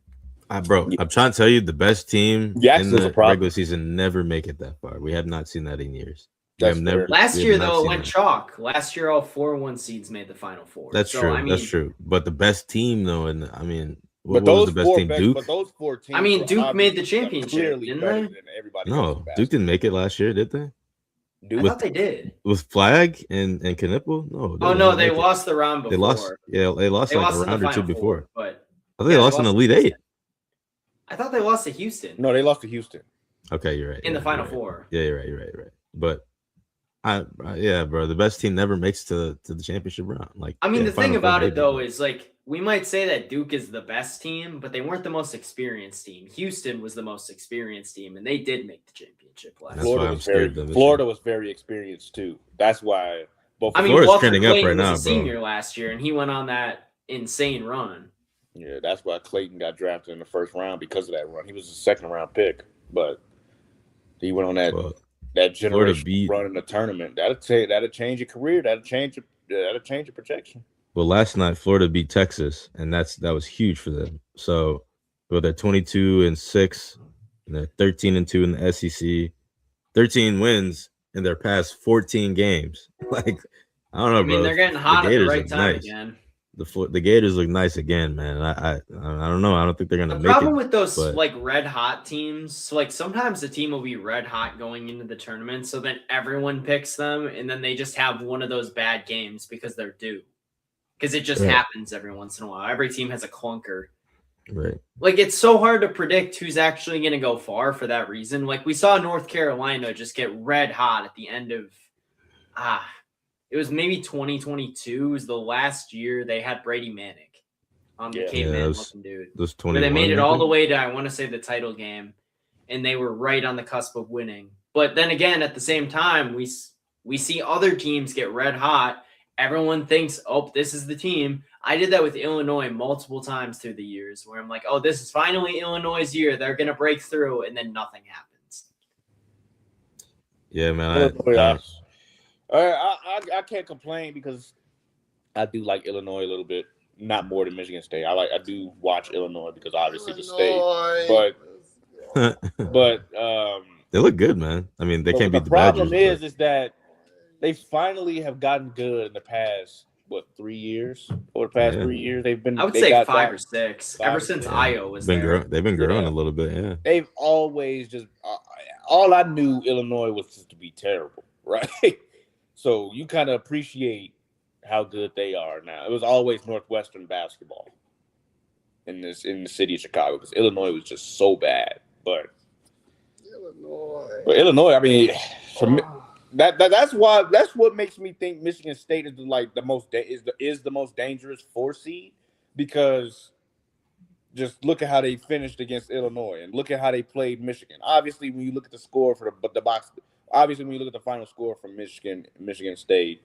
Bro, I'm trying to tell you, the best team in Jackson's a the problem. regular season never make it that far. We have not seen that in years. We That's have never. fair. Last we have year not though, it seen went that. chalk. Last year, all 4-1 seeds made the Final Four. That's So, true. I mean, That's true. But the best team, though, and I mean, But what was those the best four team? Duke? but those 4 teams. I mean, were Duke made the obviously championship, clearly didn't better they? than everybody else No, in Duke basketball. didn't make it last year, did they? I thought they did. With Flag and Knipple? No. Oh did no, not they make it. lost the round before. They lost. Yeah, they lost They like lost a in the round or two Final before. Four, but I think they lost in the Elite Eight. I thought they lost to Houston No, they lost to Houston. Okay, you're right. in the yeah, Final you're right. Four. Yeah, you're right. But yeah, bro, the best team never makes to the championship round. Like, I mean, yeah, the thing Final Four, about it maybe, though but- is like we might say that Duke is the best team, but they weren't the most experienced team. Houston was the most experienced team, and they did make the championship last That's year. why I'm scared of them this Florida was very experienced too. That's why. Both I mean, Florida's Walter trending up Clayton right now, was a bro. senior last year, and he went on that insane run. yeah, that's why Clayton got drafted in the first round because of that run. He was a 2nd round pick, but he went on that Well, generation beat- run in the tournament. That'll change your career. That'll change your projection. well, last night Florida beat Texas, and that was huge for them. So, well, they're 22-6, and they're 13-2 in the SEC. 13 wins in their past 14 games. Like, I don't know, I mean, bro. they're getting hot at the Gators right look time nice. again. The Gators look nice again, man. I don't know. I don't think they're gonna The make problem it. with those but- like red hot teams, so like sometimes the team will be red hot going into the tournament, so then everyone picks them, and then they just have one of those bad games because they're due. Because it just Right. happens every once in a while. Every team has a clunker. Right. Like it's so hard to predict who's actually going to go far for that reason. Like we saw North Carolina just get red hot at the end of it was maybe 2022 was the last year they had Brady Manick, the caveman looking dude. Those Where they made it all the way to, I want to say, the title game, and they were right on the cusp of winning. But then again, at the same time, we see other teams get red hot. Everyone thinks, oh, this is the team. I did that with Illinois multiple times through the years where I'm like, oh, this is finally Illinois' year. They're going to break through, and then nothing happens. Yeah, man. I can't complain because I do like Illinois a little bit, not more than Michigan State. I do watch Illinois because obviously the state, but they look good, man. I mean, they can't beat the problem Badgers. Is that they finally have gotten good in the past 3 years? Over the past 3 years, they've been. I would say 5 or 6. Ever since Io was there, they've been growing a little bit. Yeah, they've always just. All I knew Illinois was just to be terrible, right? So you kind of appreciate how good they are now. It was always Northwestern basketball in the city of Chicago because Illinois was just so bad. But Illinois, I mean, that's what makes me think Michigan State is the most dangerous 4 seed because just look at how they finished against Illinois and look at how they played Michigan. Obviously, when you look at the score for the box. Obviously, when you look at the final score from Michigan State,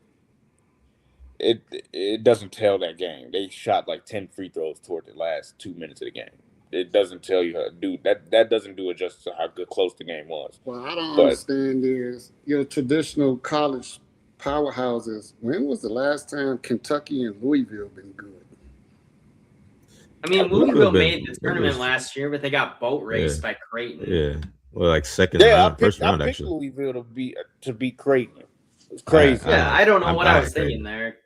it doesn't tell that game. They shot like 10 free throws toward the last 2 minutes of the game. It doesn't tell you that doesn't do it justice to how close the game was. Well, I don't understand is your traditional college powerhouses. When was the last time Kentucky and Louisville been good? I mean, Louisville made the tournament last year, but they got boat raced by Creighton. Yeah. Well, like first round, I picked actually. Louisville to beat Creighton. It's crazy. I don't know what I was thinking there.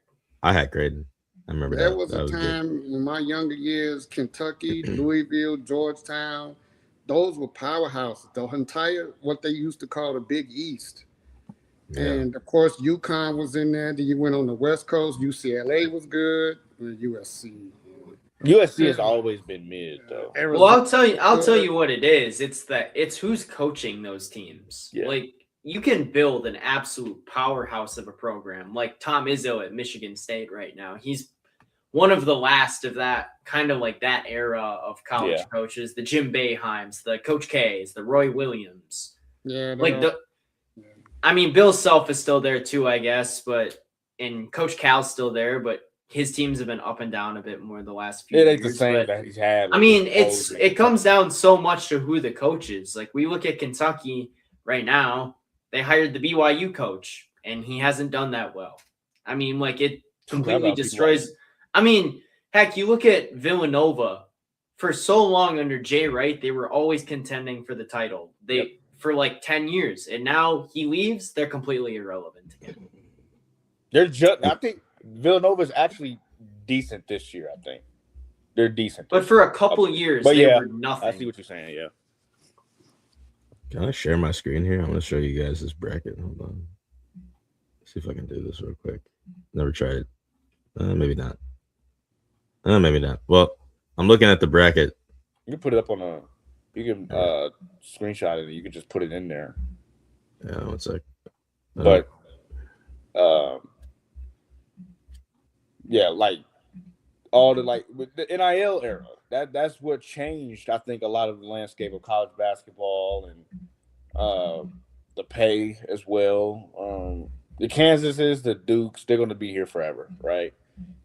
I had Creighton. I remember there was a time in my younger years, Kentucky, Louisville, Georgetown, those were powerhouses. The entire, what they used to call the Big East. Yeah. And, of course, UConn was in there. Then you went on the West Coast. UCLA was good. USC. USC has always been mid, though. Well, I'll tell you what it is. It's who's coaching those teams. Yeah. Like, you can build an absolute powerhouse of a program, like Tom Izzo at Michigan State right now. He's one of the last of that kind of like that era of college coaches, the Jim Boeheims, the Coach K's, the Roy Williams. Yeah, I mean, Bill Self is still there too, I guess, and Coach Cal's still there, but his teams have been up and down a bit more the last few years. It ain't the same that he's had. I mean, it comes down so much to who the coach is. Like, we look at Kentucky right now, they hired the BYU coach, and he hasn't done that well. I mean, like, it completely destroys. I mean, heck, you look at Villanova. For so long under Jay Wright, they were always contending for the title. For like 10 years, and now he leaves, they're completely irrelevant again. I think Villanova is actually decent this year. I think they're decent, but for a couple years, they were nothing. I see what you're saying. Yeah. Can I share my screen here? I'm going to show you guys this bracket. Hold on. See if I can do this real quick. Never tried it. Maybe not. Maybe not. Well, I'm looking at the bracket. You can put it up on a. You can screenshot it. You can just put it in there. Yeah, one sec. But, yeah, like all the with the NIL era. That's what changed, I think, a lot of the landscape of college basketball and the pay as well. The Kansases, the Dukes, they're going to be here forever, right?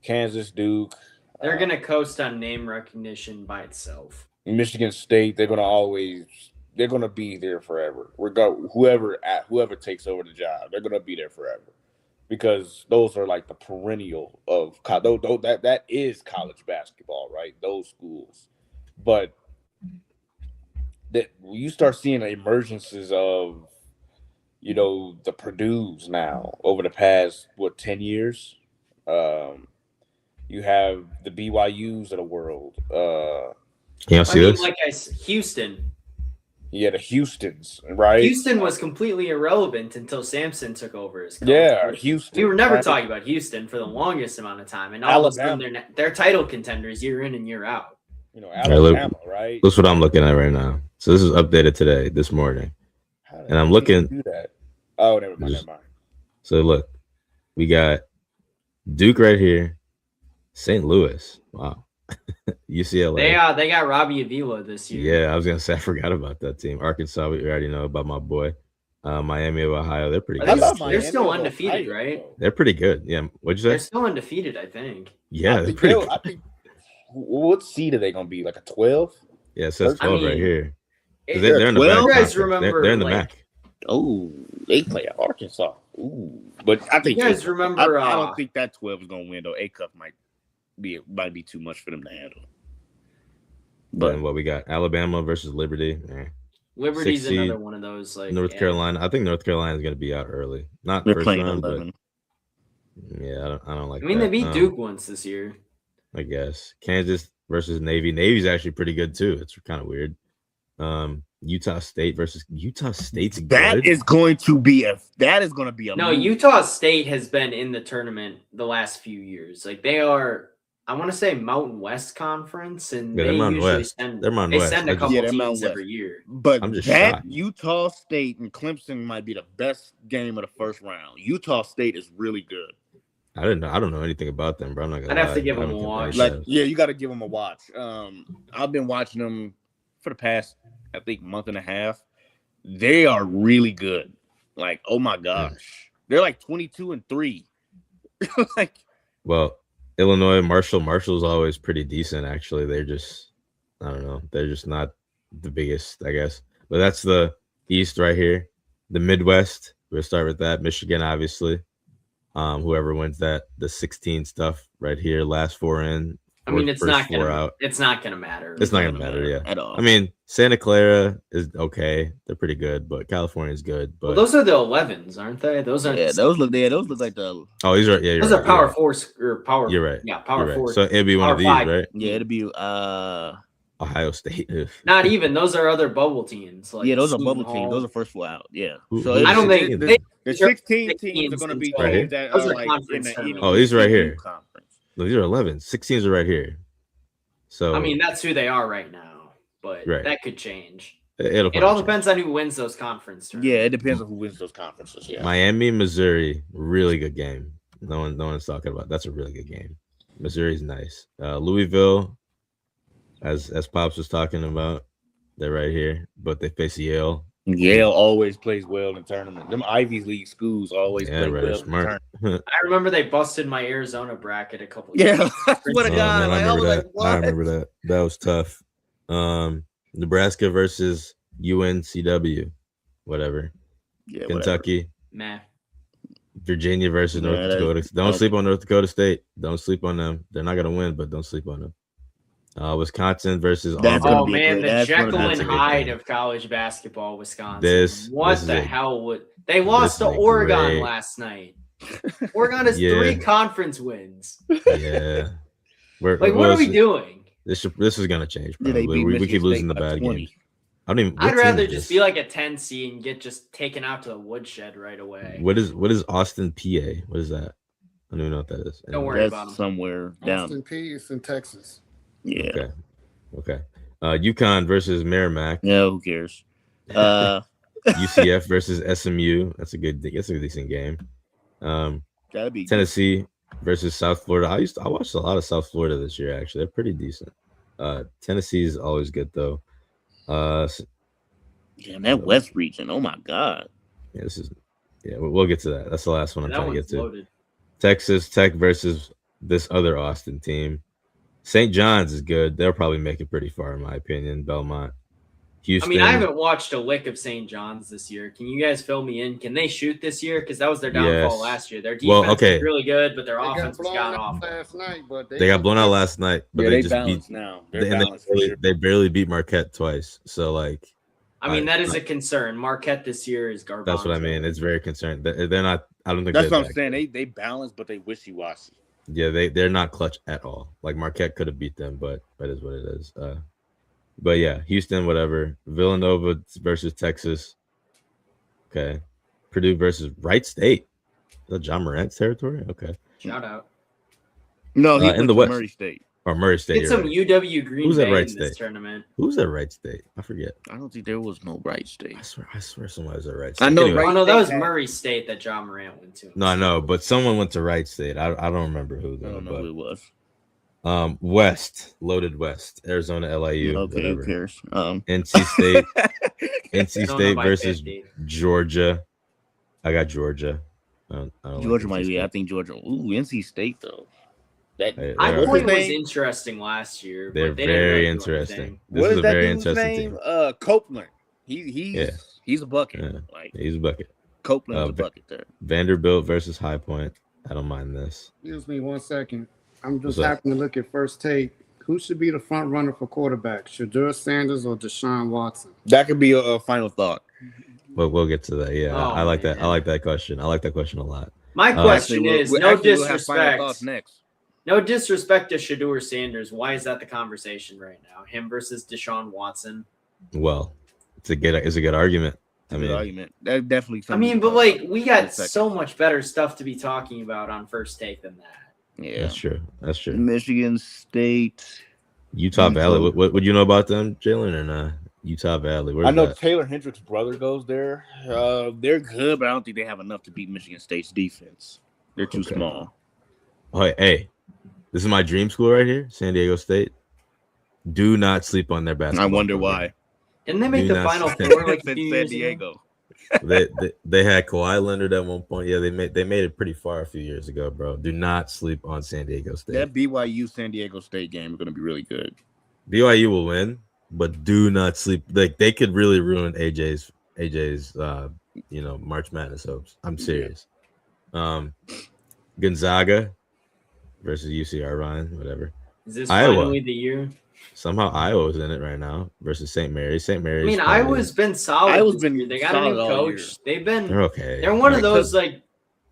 Kansas, Duke. They're going to coast on name recognition by itself. Michigan State, they're going to be there forever. Whoever takes over the job, they're going to be there forever. Because those are like the perennial of that is college basketball, right? Those schools, but that you start seeing emergences of, the Purdue's now over the past 10 years. You have the BYU's of the world. Houston. Yeah, the Houstons, right? Houston was completely irrelevant until Samson took over his coach. Yeah, Houston. We were never talking about Houston for the longest amount of time, and all of a sudden they're title contenders year in and year out. Alabama, right? That's what I'm looking at right now. So this is updated this morning, and I'm looking. Do that? Oh, never mind. So look, We got Duke right here. St. Louis. Wow. UCLA. They got Robbie Avila this year. Yeah, I was gonna say I forgot about that team. Arkansas, we already know about my boy. Miami of Ohio, they're pretty Are good. they're still undefeated, right? They're pretty good. Yeah. What'd you say? They're still undefeated, I think. Yeah, I they're pretty good. I think what seed are they gonna be? Like a 12? Yeah, it says 12 right mean, here. It- They're in the You MAC. guys conference. remember, They're in the like- MAC. Oh, they play at Arkansas. Ooh, but I think You guys A-Cup- remember, I don't think that 12 is gonna win though. A-Cup might be too much for them to handle. But what we got? Alabama versus Liberty. Liberty's 6 seed, another one of those. Like North Carolina. I think North Carolina is going to be out early. Not They're first playing round, 11. but yeah, I don't like. I mean, that. they beat Duke once this year. I guess Kansas versus Navy. Navy's actually pretty good too. It's kind of weird. Utah State versus Utah State's good. That is going to be a. No, Utah State has been in the tournament the last few years. Like they are, I want to say Mountain West Conference, and Yeah, they they're Mountain usually West. send They're Mountain West. send a They're couple Mountain teams West. every year. But I'm just that shocked. Utah State and Clemson might be the best game of the first round. Utah State is really good. I don't know anything about them, bro. I'm not gonna. I'd have lie. to give I them don't a think watch. they Like, should. yeah, you got to give them a watch. I've been watching them for the past, I think, month and a half. They are really good. Like, oh my gosh, they're like 22-3. Like, Well, Illinois, Marshall's always pretty decent. Actually, they're just, I don't know, they're just not the biggest, I guess. But that's the East right here. The Midwest, we'll start with that. Michigan, obviously. Whoever wins that, the 16 stuff right here, last four in. I mean, it's first not four gonna. out. It's not gonna matter. It's not gonna matter, yeah. at all. I mean, Santa Clara is okay. They're pretty good, but California's good. But Well, those are the 11s, aren't they? Those are. those look like the oh, he's right. Yeah, you're Those right. are power You're right. fours or power. You're right. Yeah, power You're right. fours. So it'd be one of Power these, five. right? yeah, it'll be Ohio State. Not even. Those are other bubble teams. Like yeah, those are Seton bubble Hall. teams. Those are first four out. Yeah. Who- So who- it's- I don't think the, they. the they're 16 teams are going to be Right here. teams that Those are are like in conference the tournaments. Oh, these are right here. Conference. No, these are 11. 16s are right here. So I mean, that's who they are right now, but Right. that could change. it'll It all probably depends on who wins those conference Yeah, tournaments. it depends on who wins those conferences. change. Yeah. Miami, Missouri, really good game. No one's talking about. That's a really good game. Missouri's nice. Louisville, as Pops was talking about, they're right here, but they face Yale. Yale always plays well in tournament. Them Ivy League schools always Yeah, play right. well in Smart. tournament. I remember they busted my Arizona bracket a couple. Yeah, years ago. what a Oh, guy! man, Like, I I was remember like, that. what? I remember that. That was tough. Nebraska versus UNCW, whatever. Yeah, Kentucky, Meh. Virginia versus Yeah, North that- Dakota. Don't sleep on North Dakota State. Don't sleep on them. They're not gonna win, but don't sleep on them. Wisconsin versus That's Auburn. gonna Oh be man, great. the That's gonna Jekyll be and a good Hyde game. of college basketball, Wisconsin. This What is the a- hell would they lost to this is a Oregon great- last night? Oregon has Yeah. 3 conference wins. Yeah. Like, what are we doing? This is gonna change. Yeah, they Probably. beat We Michigan keep losing the State by bad 20. games. I don't even. I'd what team rather is just this? be like a 10 seed and get just taken out to the woodshed right away. What is Austin, PA? What is that? I don't even know what that is. Don't worry That's about 'em. somewhere down. Austin Peay in Texas. Yeah. Okay. UConn versus Merrimack. Yeah. Who cares? UCF versus SMU. That's a decent game. Gotta be Tennessee versus South Florida. I watched a lot of South Florida this year. Actually, they're pretty decent. Tennessee is always good though. Damn, that West region. Oh my God. Yeah, we'll get to that. That's the last one I'm That trying to get one's to. loaded. Texas Tech versus this other Austin team. St. John's is good. They'll probably make it pretty far, in my opinion. Belmont, I Houston. mean, I haven't watched a lick of St. John's this year. Can you guys fill me in? Can they shoot this year? Because that was their downfall Yes. last year. Their defense Well, okay. is really good, but their They got offense has blown gone out off. last night, but They got blown out last night, but Yeah, they they just balanced beat. now. They, They're and balanced for sure. they barely beat Marquette twice. So like, I mean, that is I- a concern. Marquette this year is garbage. that's what I mean. It's very concerned. They're not. I don't think That's they're what I'm that saying. They balance, but they wishy washy. Yeah, they're not clutch at all. Like Marquette could have beat them, but that is what it is. But yeah, Houston, whatever. Villanova versus Texas. Okay. Purdue versus Wright State. Is that John Morant's territory? Okay. Shout out. No, he in went the to West. Murray State. Or Murray State. Get some right. UW Green Who's at Bay Wright in this State? tournament. Who's at Wright State? I forget. I don't think there was no Wright State. I swear somebody was at Wright State. I know Anyway. Wright Oh no, that was State had- Murray State that John Morant went to. No, I know, but someone went to Wright State. I don't remember who I though. don't know who it was. But West, loaded West, Arizona, LIU. Okay, whatever. who cares? NC State, NC Don't know State by versus 50. Georgia. I got Georgia. I don't Georgia like might NC be. I State. think Georgia. Ooh, NC State though. That Hey, High they're- Point was name? interesting last year. They're but they didn't very really do interesting. anything. This what is is a that very dude's interesting name? team. Copeland. Yeah. He's a bucket. Yeah. Like He's a bucket. Copeland's a bucket there. Vanderbilt versus High Point. I don't mind this. Excuse me 1 second. I'm just What's up? happening to look at first take. Who should be the front runner for quarterback? Shadur Sanders or Deshaun Watson? That could be a final thought. But we'll get to that. Yeah, Oh, I like that. I man. like that question. I like that question a lot. My question is, we'll no have final disrespect. thoughts next. No disrespect to Shadur Sanders. Why is that the conversation right now? Him versus Deshaun Watson. Well, it's a good argument. I Good mean, argument. That definitely. I mean, but like we got Second. so much better stuff to be talking about on first take than that. Yeah. that's true. That's true. Michigan State. Utah Mhm. Valley. What would you know about them, Jalen, or not? Utah Valley. Where's I know that? Taylor Hendricks' brother goes there. They're good, but I don't think they have enough to beat Michigan State's defense. They're too Okay. small. Oh, hey, this is my dream school right here, San Diego State. Do not sleep on their basketball. I wonder program. why. Didn't they make Do the not Final say- Four like a San few years ago? Diego. They had Kawhi Leonard at one point. Yeah, they made it pretty far a few years ago, bro. Do not sleep on San Diego State. That BYU San Diego State game is going to be really good. BYU will win, but do not sleep. Like they could really ruin AJ's March Madness hopes. I'm serious. Gonzaga versus UC Irvine, whatever. Is this Iowa. finally the year? Somehow Iowa's in it right now versus St. Mary's. St. I Mary's. mean, probably- Iowa's been solid. Iowa's this been year. They got a new solid all year. coach. They've been. They're okay. They're one of Like, those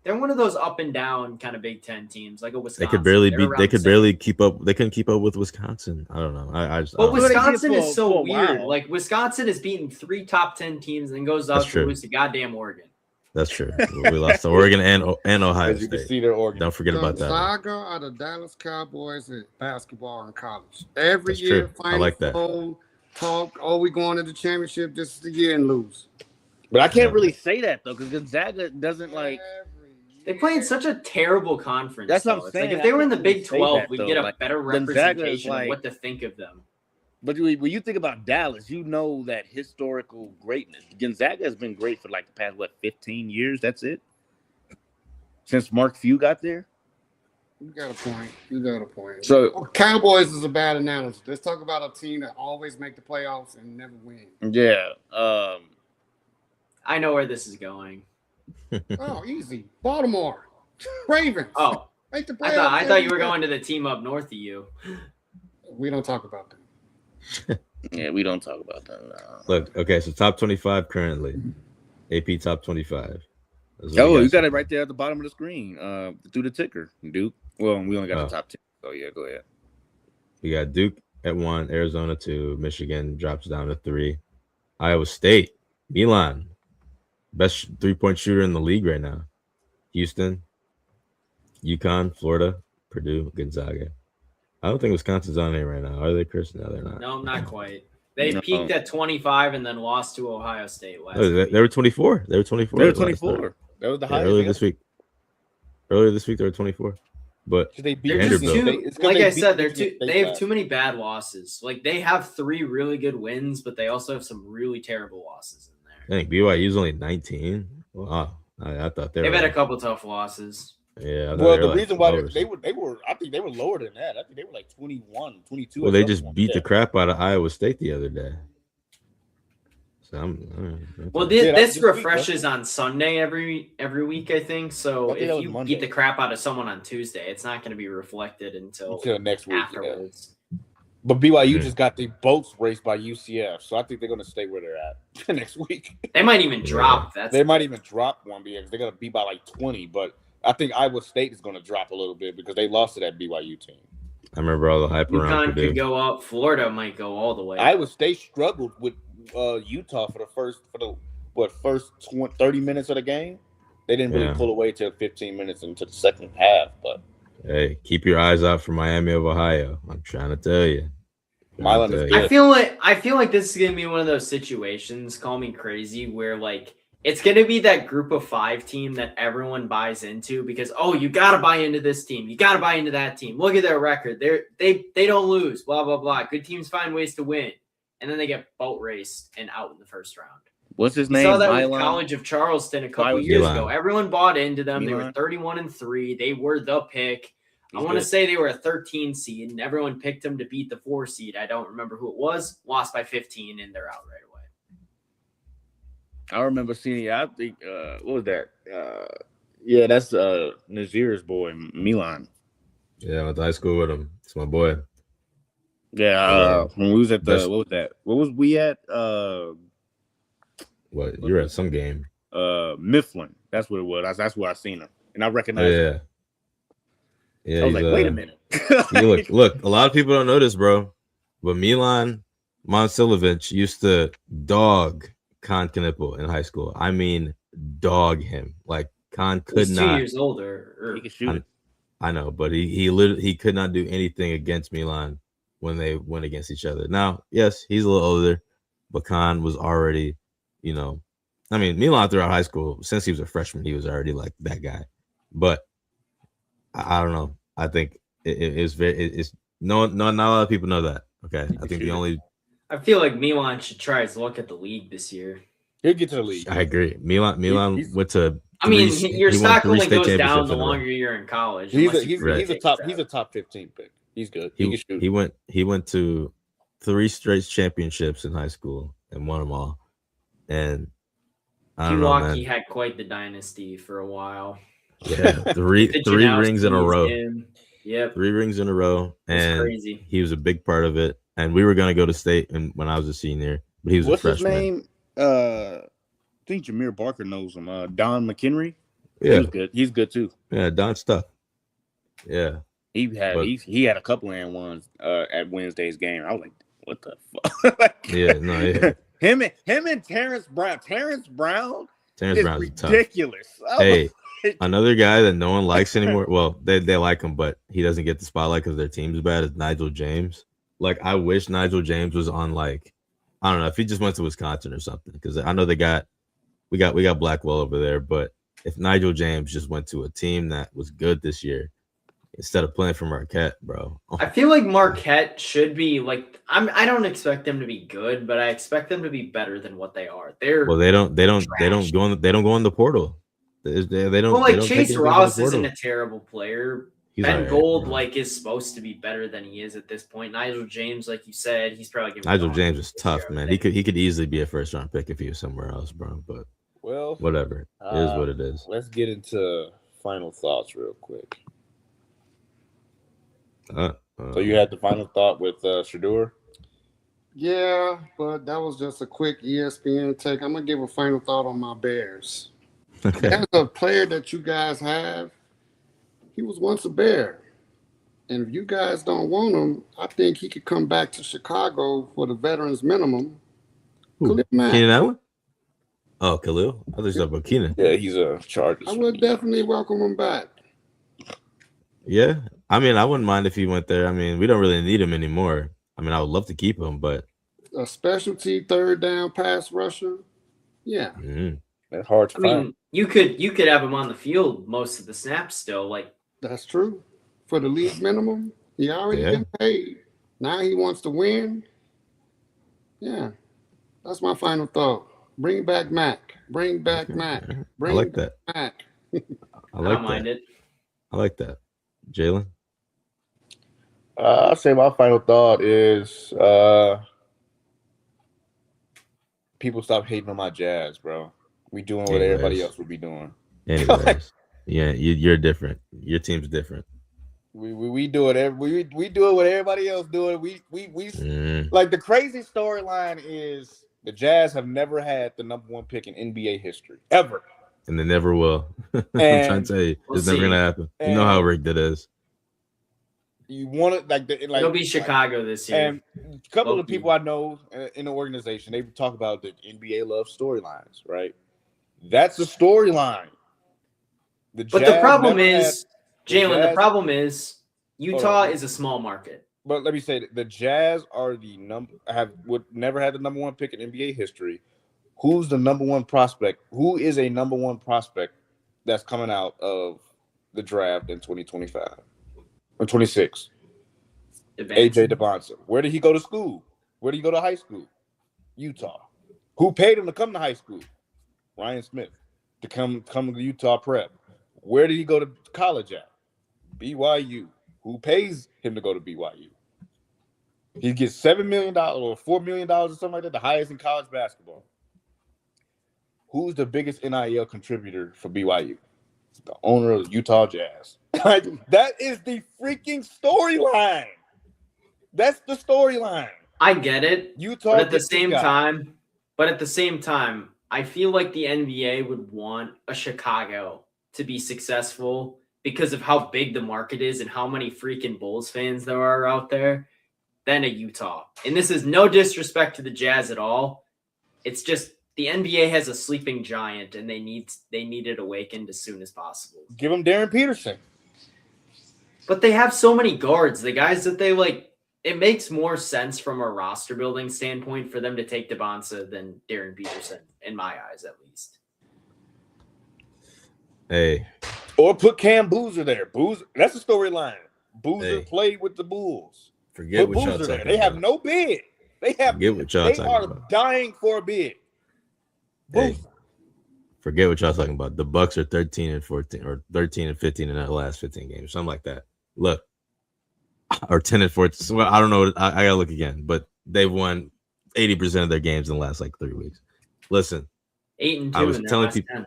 they're one of those up and down kind of Big Ten teams, like a They Wisconsin. could barely They're beat. around They the could same. barely keep up. They couldn't keep up with Wisconsin. I don't know. I just. But I don't know. Wisconsin for- is so for a weird. while. Like Wisconsin has beaten 3 top 10 teams and then goes That's out true. to lose to goddamn Oregon. That's true. We lost to Oregon and Ohio As you can State. see, their Oregon. Don't forget about that. Gonzaga are the Dallas Cowboys at basketball in college. Every That's year, true. I like that. Talk, oh, we going to the championship. This is the year and lose. But I can't really say that though, because Gonzaga doesn't like. They play in such a terrible conference. That's what I'm though. It's saying. Like if they I were in the can't really Big say 12, that, we'd though. get a Like, better Gonzaga is representation like- of what to think of them. But when you think about Dallas, you know that historical greatness. Gonzaga has been great for like the past 15 years. That's it. Since Mark Few got there. You got a point. So Cowboys is a bad analogy. Let's talk about a team that always make the playoffs and never win. yeah, I know where this is going. Oh, easy. Baltimore. Ravens. Oh, Make the I playoffs. thought every you were year. going to the team up north of you. We don't talk about that. yeah, we don't talk about that. No. Look, okay, so top 25 currently. AP top 25. That's what Oh, we you got it right there at the bottom of the screen. Through the ticker, Duke. Well, we only got Oh. the top 10. So yeah, go ahead. We got Duke at 1, Arizona 2, Michigan drops down to 3. Iowa State, Milan, best 3-point shooter in the league right now. Houston, UConn, Florida, Purdue, Gonzaga. I don't think Wisconsin's on there right now. Are they, Chris? No, they're not. No, not quite. They No. peaked at 25 and then lost to Ohio State last Oh, week. they were 24. They were 24. They were last night. 24. That was the Yeah, highest. earlier they this ever- week. Earlier this week, they were 24. But 'Cause they beat They're just Vanderbilt. too, Michigan State. It's 'cause like they I beat said, Michigan State they have last. too many bad losses. Like they have 3 really good wins, but they also have some really terrible losses in there. I think BYU's only 19. Wow. I thought they They've were. had a couple tough losses. Yeah. I thought Well, they the were reason why lowers. they were, I think they were lower than that. I think they were like 21, 22. Well, or they something just like beat the that. crap out of Iowa State the other day. So Well, Yeah, that- this this week, refreshes on Sunday every week, I think. So I think that if was you Monday. beat the crap out of someone on Tuesday, it's not going to be reflected until next week. Yeah. afterwards. But BYU Yeah. just got the boats raced by UCF, so I think they're going to stay where they're at next week. They might even Yeah. drop. That's They might even drop one because they're going to be by like 20. But I think Iowa State is going to drop a little bit because they lost to that BYU team. I remember all the hype around UConn Purdue. could go up. Florida might go all the way. Iowa State struggled with Utah for the first 30 minutes of the game. They didn't really Yeah. pull away till 15 minutes into the second half, but Hey, keep your eyes out for Miami of Ohio. I'm trying to tell you. Milan is I good. feel like this is gonna be one of those situations, call me crazy, where like it's gonna be that group of 5 team that everyone buys into because you gotta buy into this team, you gotta buy into that team. Look at their record. They don't lose, blah blah blah. Good teams find ways to win. And then they get boat raced and out in the first round. What's his We name? saw that with Milan? College of Charleston a couple Milan. years ago. Everyone bought into them. Milan? They were 31-3. They were the pick. I want to say they were a 13 seed, and everyone picked them to beat the 4 seed. I don't remember who it was. Lost by 15, and they're out right away. I remember seeing. I think what was that? Yeah, that's Nazir's boy, Milan. Yeah, I went to high school with him. It's my boy. Yeah, when we was at the what was that? What was we at? What you were at some game? Mifflin. That's what it was. That's where I seen him, and I recognized him. Yeah, I was like, wait a minute. look, a lot of people don't know this, bro. But Milan Monsilovic used to dog Khan Knipple in high school. I mean, dog him. Like Khan could He's not. 2 years older. He could shoot it. I know, but he could not do anything against Milan when they went against each other. Now, yes, he's a little older, but Khan was already, I mean, Milan throughout high school, since he was a freshman, he was already like that guy. But I don't know. I think it's not a lot of people know that. Okay, I think I feel like Milan should try his luck at the league this year. He'll get to the league. I agree. Milan went to. Your stock only goes down the championships in a row. longer you're in college. He's a top 15 pick. He's good. He can shoot. He went to 3 straight championships in high school and won them all. And I don't know, man. had quite the dynasty for a while. Yeah, three rings in a row. Yep, 3 rings in a row, and crazy. He was a big part of it. And we were gonna go to state, and when I was a senior, but he was a freshman. What's his name? I think Jameer Barker knows him. Don McHenry. Yeah, he was good. He's good too. Yeah, Don stuff. Yeah, he had a couple and ones at Wednesday's game. I was like, what the fuck? Yeah. Him and Terrence Brown. Terrence Brown is ridiculous. Hey, another guy that no one likes anymore. Well, they like him, but he doesn't get the spotlight because their team's bad. Is Nigel James. Like, I wish Nigel James was on, like, I don't know, if he just went to Wisconsin or something, because I know we got Blackwell over there, but if Nigel James just went to a team that was good this year instead of playing for Marquette, bro. I feel like Marquette should be like I don't expect them to be good, but I expect them to be better than what they are. They don't go in the portal. They don't. Well, like they don't Chase Ross isn't a terrible player. Ben Gold is supposed to be better than he is at this point. Nigel James, like you said, he's probably Nigel James is tough, man. He could easily be a first round pick if he was somewhere else, bro. But whatever, it is what it is. Let's get into final thoughts real quick. So you had the final thought with Shedeur? Yeah, but that was just a quick ESPN take. I'm gonna give a final thought on my Bears. Okay. As a player that you guys have, he was once a Bear. And if you guys don't want him, I think he could come back to Chicago for the veterans minimum. Khalil Mack. Keenan Allen? Oh, Khalil? I thought you were talking about Keenan. Yeah, he's a Chargers. I would definitely welcome him back. Yeah. I mean, I wouldn't mind if he went there. I mean, we don't really need him anymore. I mean, I would love to keep him, but a specialty third down pass rusher. Yeah. Mm-hmm. That's hard to find. I mean, you could have him on the field most of the snaps still. Like, that's true. For the league minimum, he already been paid. Now he wants to win. Yeah. That's my final thought. Bring back Mac. Bring back Mac. Bring I like that. Mac. I don't mind it. I like that. Jalen? I'll say my final thought is people stop hating on my Jazz, bro. We doing what everybody else would be doing. Anyways, yeah, you're different. Your team's different. We do it. We do it what everybody else doing. We like the crazy storyline is the Jazz have never had the number 1 pick in NBA history ever, and they never will. I'm trying to tell you, it's never gonna happen. You know how rigged it is. You want it it'll be Chicago this year. And a couple of people I know in the organization, they talk about the NBA loves storylines, right? That's a storyline. But the problem is Jalen, the Jazz- problem is Utah is a small market. But let me say that the Jazz are would never had the number one pick in NBA history. Who's the number one prospect? Who is a number one prospect that's coming out of the draft in 2025 or 26? AJ DeBonsa. Where did he go to school? Where did he go to high school? Utah. Who paid him to come to high school? Ryan Smith to come to Utah Prep. Where did he go to college at? BYU. Who pays him to go to BYU? He gets $7 million or $4 million or something like that, the highest in college basketball. Who's the biggest NIL contributor for BYU? The owner of the Utah Jazz. That is the freaking storyline. That's the storyline. I get it. Utah. But at the same time, I feel like the NBA would want a Chicago to be successful because of how big the market is and how many freaking Bulls fans there are out there than a Utah. And this is no disrespect to the Jazz at all. It's just the NBA has a sleeping giant and they need it awakened as soon as possible. Give them Darren Peterson. But they have so many guards. The guys that they like, it makes more sense from a roster building standpoint for them to take DeBonsa than Darren Peterson, in my eyes at least. Hey. Or put Cam Boozer there. Boozer, that's the storyline. Boozer played with the Bulls. Forget put what y'all Boozer talking there. They have about. no bid. They are dying for a bid. Hey, forget what y'all talking about. The Bucks are 13-14 or 13-15 in that last 15 games, something like that. Look, or 10-14. Well, I don't know. I gotta look again, but they've won 80% of their games in the last like 3 weeks. Listen, 8-2. I was telling people, 10.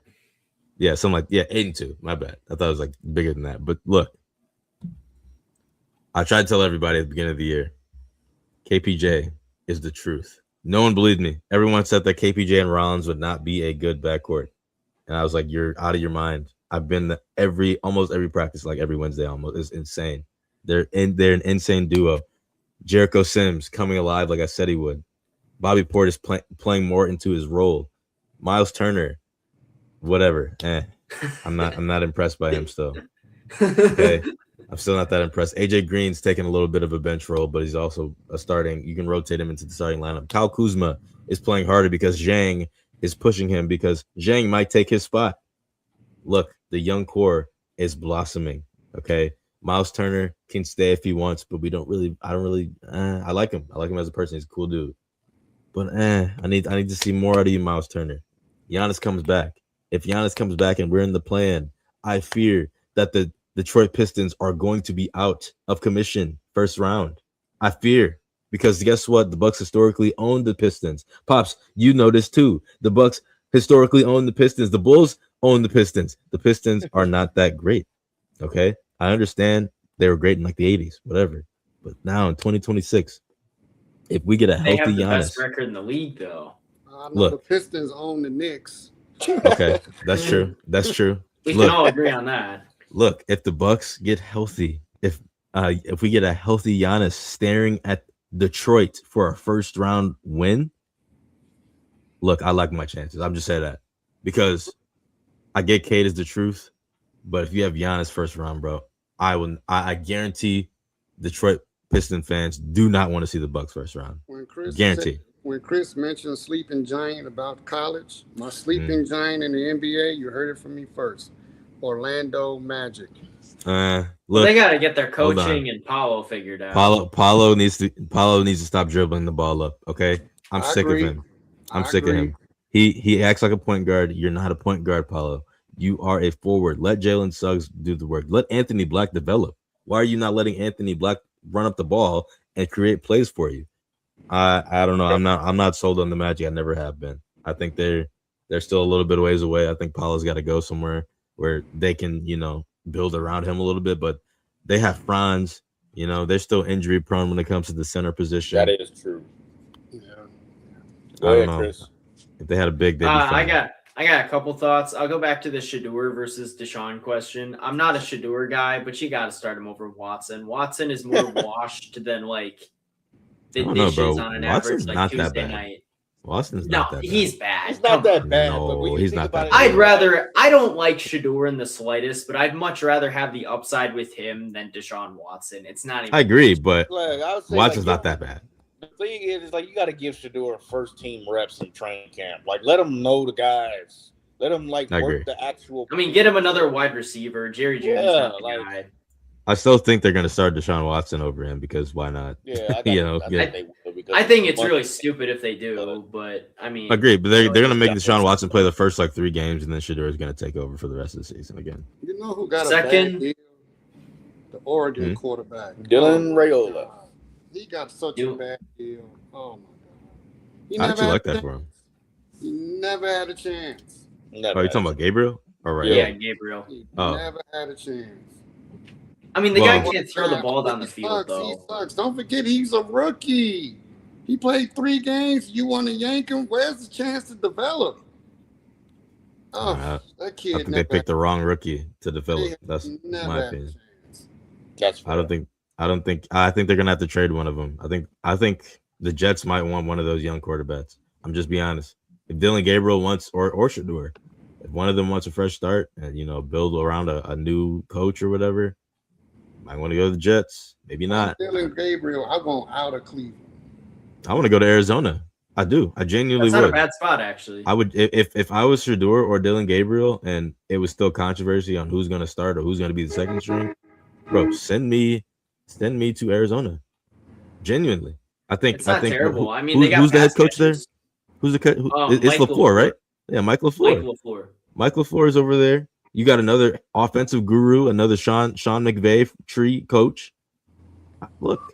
yeah, something like 8-2. My bad. I thought it was like bigger than that. But look, I tried to tell everybody at the beginning of the year, KPJ is the truth. No one believed me. Everyone said that KPJ and Rollins would not be a good backcourt. And I was like, you're out of your mind. I've been to almost every practice, like every Wednesday almost. It's insane. They're an insane duo. Jericho Sims coming alive like I said he would. Bobby Portis playing more into his role. Miles Turner, whatever. I'm not impressed by him still. Okay. I'm still not that impressed. AJ Green's taking a little bit of a bench role, but he's also a starting. You can rotate him into the starting lineup. Kyle Kuzma is playing harder because Zhang is pushing him because Zhang might take his spot. Look, the young core is blossoming. Okay. Miles Turner can stay if he wants, but I like him. I like him as a person. He's a cool dude. But I need to see more out of you, Miles Turner. Giannis comes back. If Giannis comes back and we're in the plan, I fear that the Detroit Pistons are going to be out of commission first round. I fear, because guess what? The Bucks historically own the Pistons. Pops, you know this too. The Bucks historically own the Pistons. The Bulls own the Pistons. The Pistons are not that great. Okay, I understand they were great in like the 80s, whatever. But now in 2026, if we get a healthy Giannis, they have the Giannis, best record in the league, though. Look, the Pistons own the Knicks. Okay, that's true. That's true. We can all agree on that. Look, if the Bucks get healthy, if we get a healthy Giannis staring at Detroit for a first round win, look, I like my chances. I'm just saying that because I get Cade is the truth, but if you have Giannis first round, bro, I guarantee Detroit Piston fans do not want to see the Bucks first round. Guarantee. When Chris mentioned sleeping giant about college, my sleeping giant in the NBA, you heard it from me first. Orlando Magic. Look, they got to get their coaching and Paulo figured out. Paulo needs to stop dribbling the ball up. Okay, I'm sick of him. I'm sick of him. He acts like a point guard. You're not a point guard, Paulo. You are a forward. Let Jalen Suggs do the work. Let Anthony Black develop. Why are you not letting Anthony Black run up the ball and create plays for you? I don't know. I'm not sold on the Magic. I never have been. I think they're still a little bit of ways away. I think Paulo's got to go somewhere where they can, build around him a little bit. But they have Franz. They're still injury prone when it comes to the center position. That is true. Yeah. Go ahead, Chris. If they had a big, they'd be fine. I got a couple thoughts. I'll go back to the Shedeur versus Deshaun question. I'm not a Shedeur guy, but you got to start him over Watson. Watson is more washed than like the dishes on an average like Tuesday night. Watson's No, not that bad. he's bad. He's not Come that on. bad. No, but when you he's think not about that it, bad. I don't like Shedeur in the slightest, but I'd much rather have the upside with him than Deshaun Watson. It's not even. I agree, but like, I would say, Watson's like, not that bad. The thing is like you got to give Shedeur first team reps in training camp. Like, let him know the guys. Let him I agree. work the actual. I mean, get him another wide receiver. Jerry Judy's not the guy. I still think they're going to start Deshaun Watson over him because why not? Yeah, I think it's really stupid if they do, but I mean, agree. But they're going to make Deshaun Watson play the first like 3 games, and then Shedeur is going to take over for the rest of the season again. You know who got a Second- bad deal? The Oregon quarterback. Dylan Raiola. He got such a bad deal. Oh my god. He I never actually had like a that for chance. him. He never had a chance. Oh, you talking about Gabriel? All right. yeah, Gabriel. He Oh. never had a chance. I mean, the Well- guy can't throw the ball down the He field, sucks. He though. sucks. Don't forget, he's a rookie. He played 3 games. You want to yank him? Where's the chance to develop? Oh, Uh, that I kid think never they picked the wrong rookie to develop. They That's never my had a opinion. chance. That's I think they're gonna have to trade one of them. I think the Jets might want one of those young quarterbacks. I'm just being honest. If Dylan Gabriel wants or Shedeur, if one of them wants a fresh start and build around a new coach or whatever, might want to go to the Jets. Maybe not. Dylan Gabriel, I want out of Cleveland. I want to go to Arizona. I do. I genuinely That's not would. a bad spot, actually. I would if I was Shedeur or Dylan Gabriel and it was still controversy on who's gonna start or who's gonna be the second string, bro, send me to Arizona. Genuinely. I think It's not terrible. I mean, who's the head coach there? catchers. Who's the coach? It's Mike LaFleur, right? Yeah, Mike LaFleur. Mike LaFleur is over there. You got another offensive guru, another Sean McVay tree coach. Look,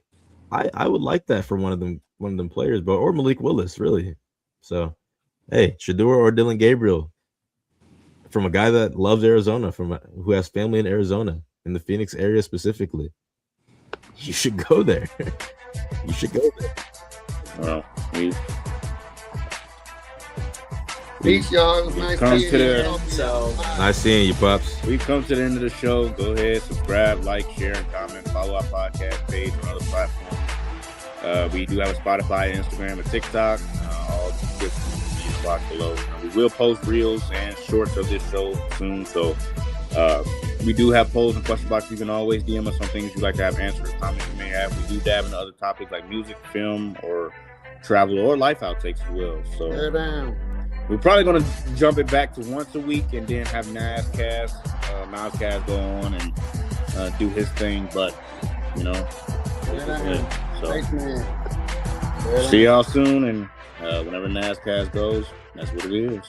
I would like that for one of them players, but or Malik Willis, really. So, hey, Shedeur or Dylan Gabriel, from a guy that loves Arizona, who has family in Arizona, in the Phoenix area specifically, you should go there. You should go there. Well, Peace, y'all. It was nice come seeing to you. the- So, Nice seeing you, Pops. we've come to the end of the show. Go ahead, subscribe, like, share, and comment. Follow our podcast page on other platforms. We do have a Spotify, Instagram, and TikTok. All descriptions will be in the box below. We will post reels and shorts of this show soon. So we do have polls and question boxes. You can always DM us on things you'd like to have answered or comments you may have. We do dab into other topics like music, film, or travel, or life outtakes as well. So Tear down. we're probably going to jump it back to once a week and then have Nazcast go on and do his thing. But, this is it. So Thanks, man. Tear down. see y'all soon. And whenever Nazcast goes, that's what it is.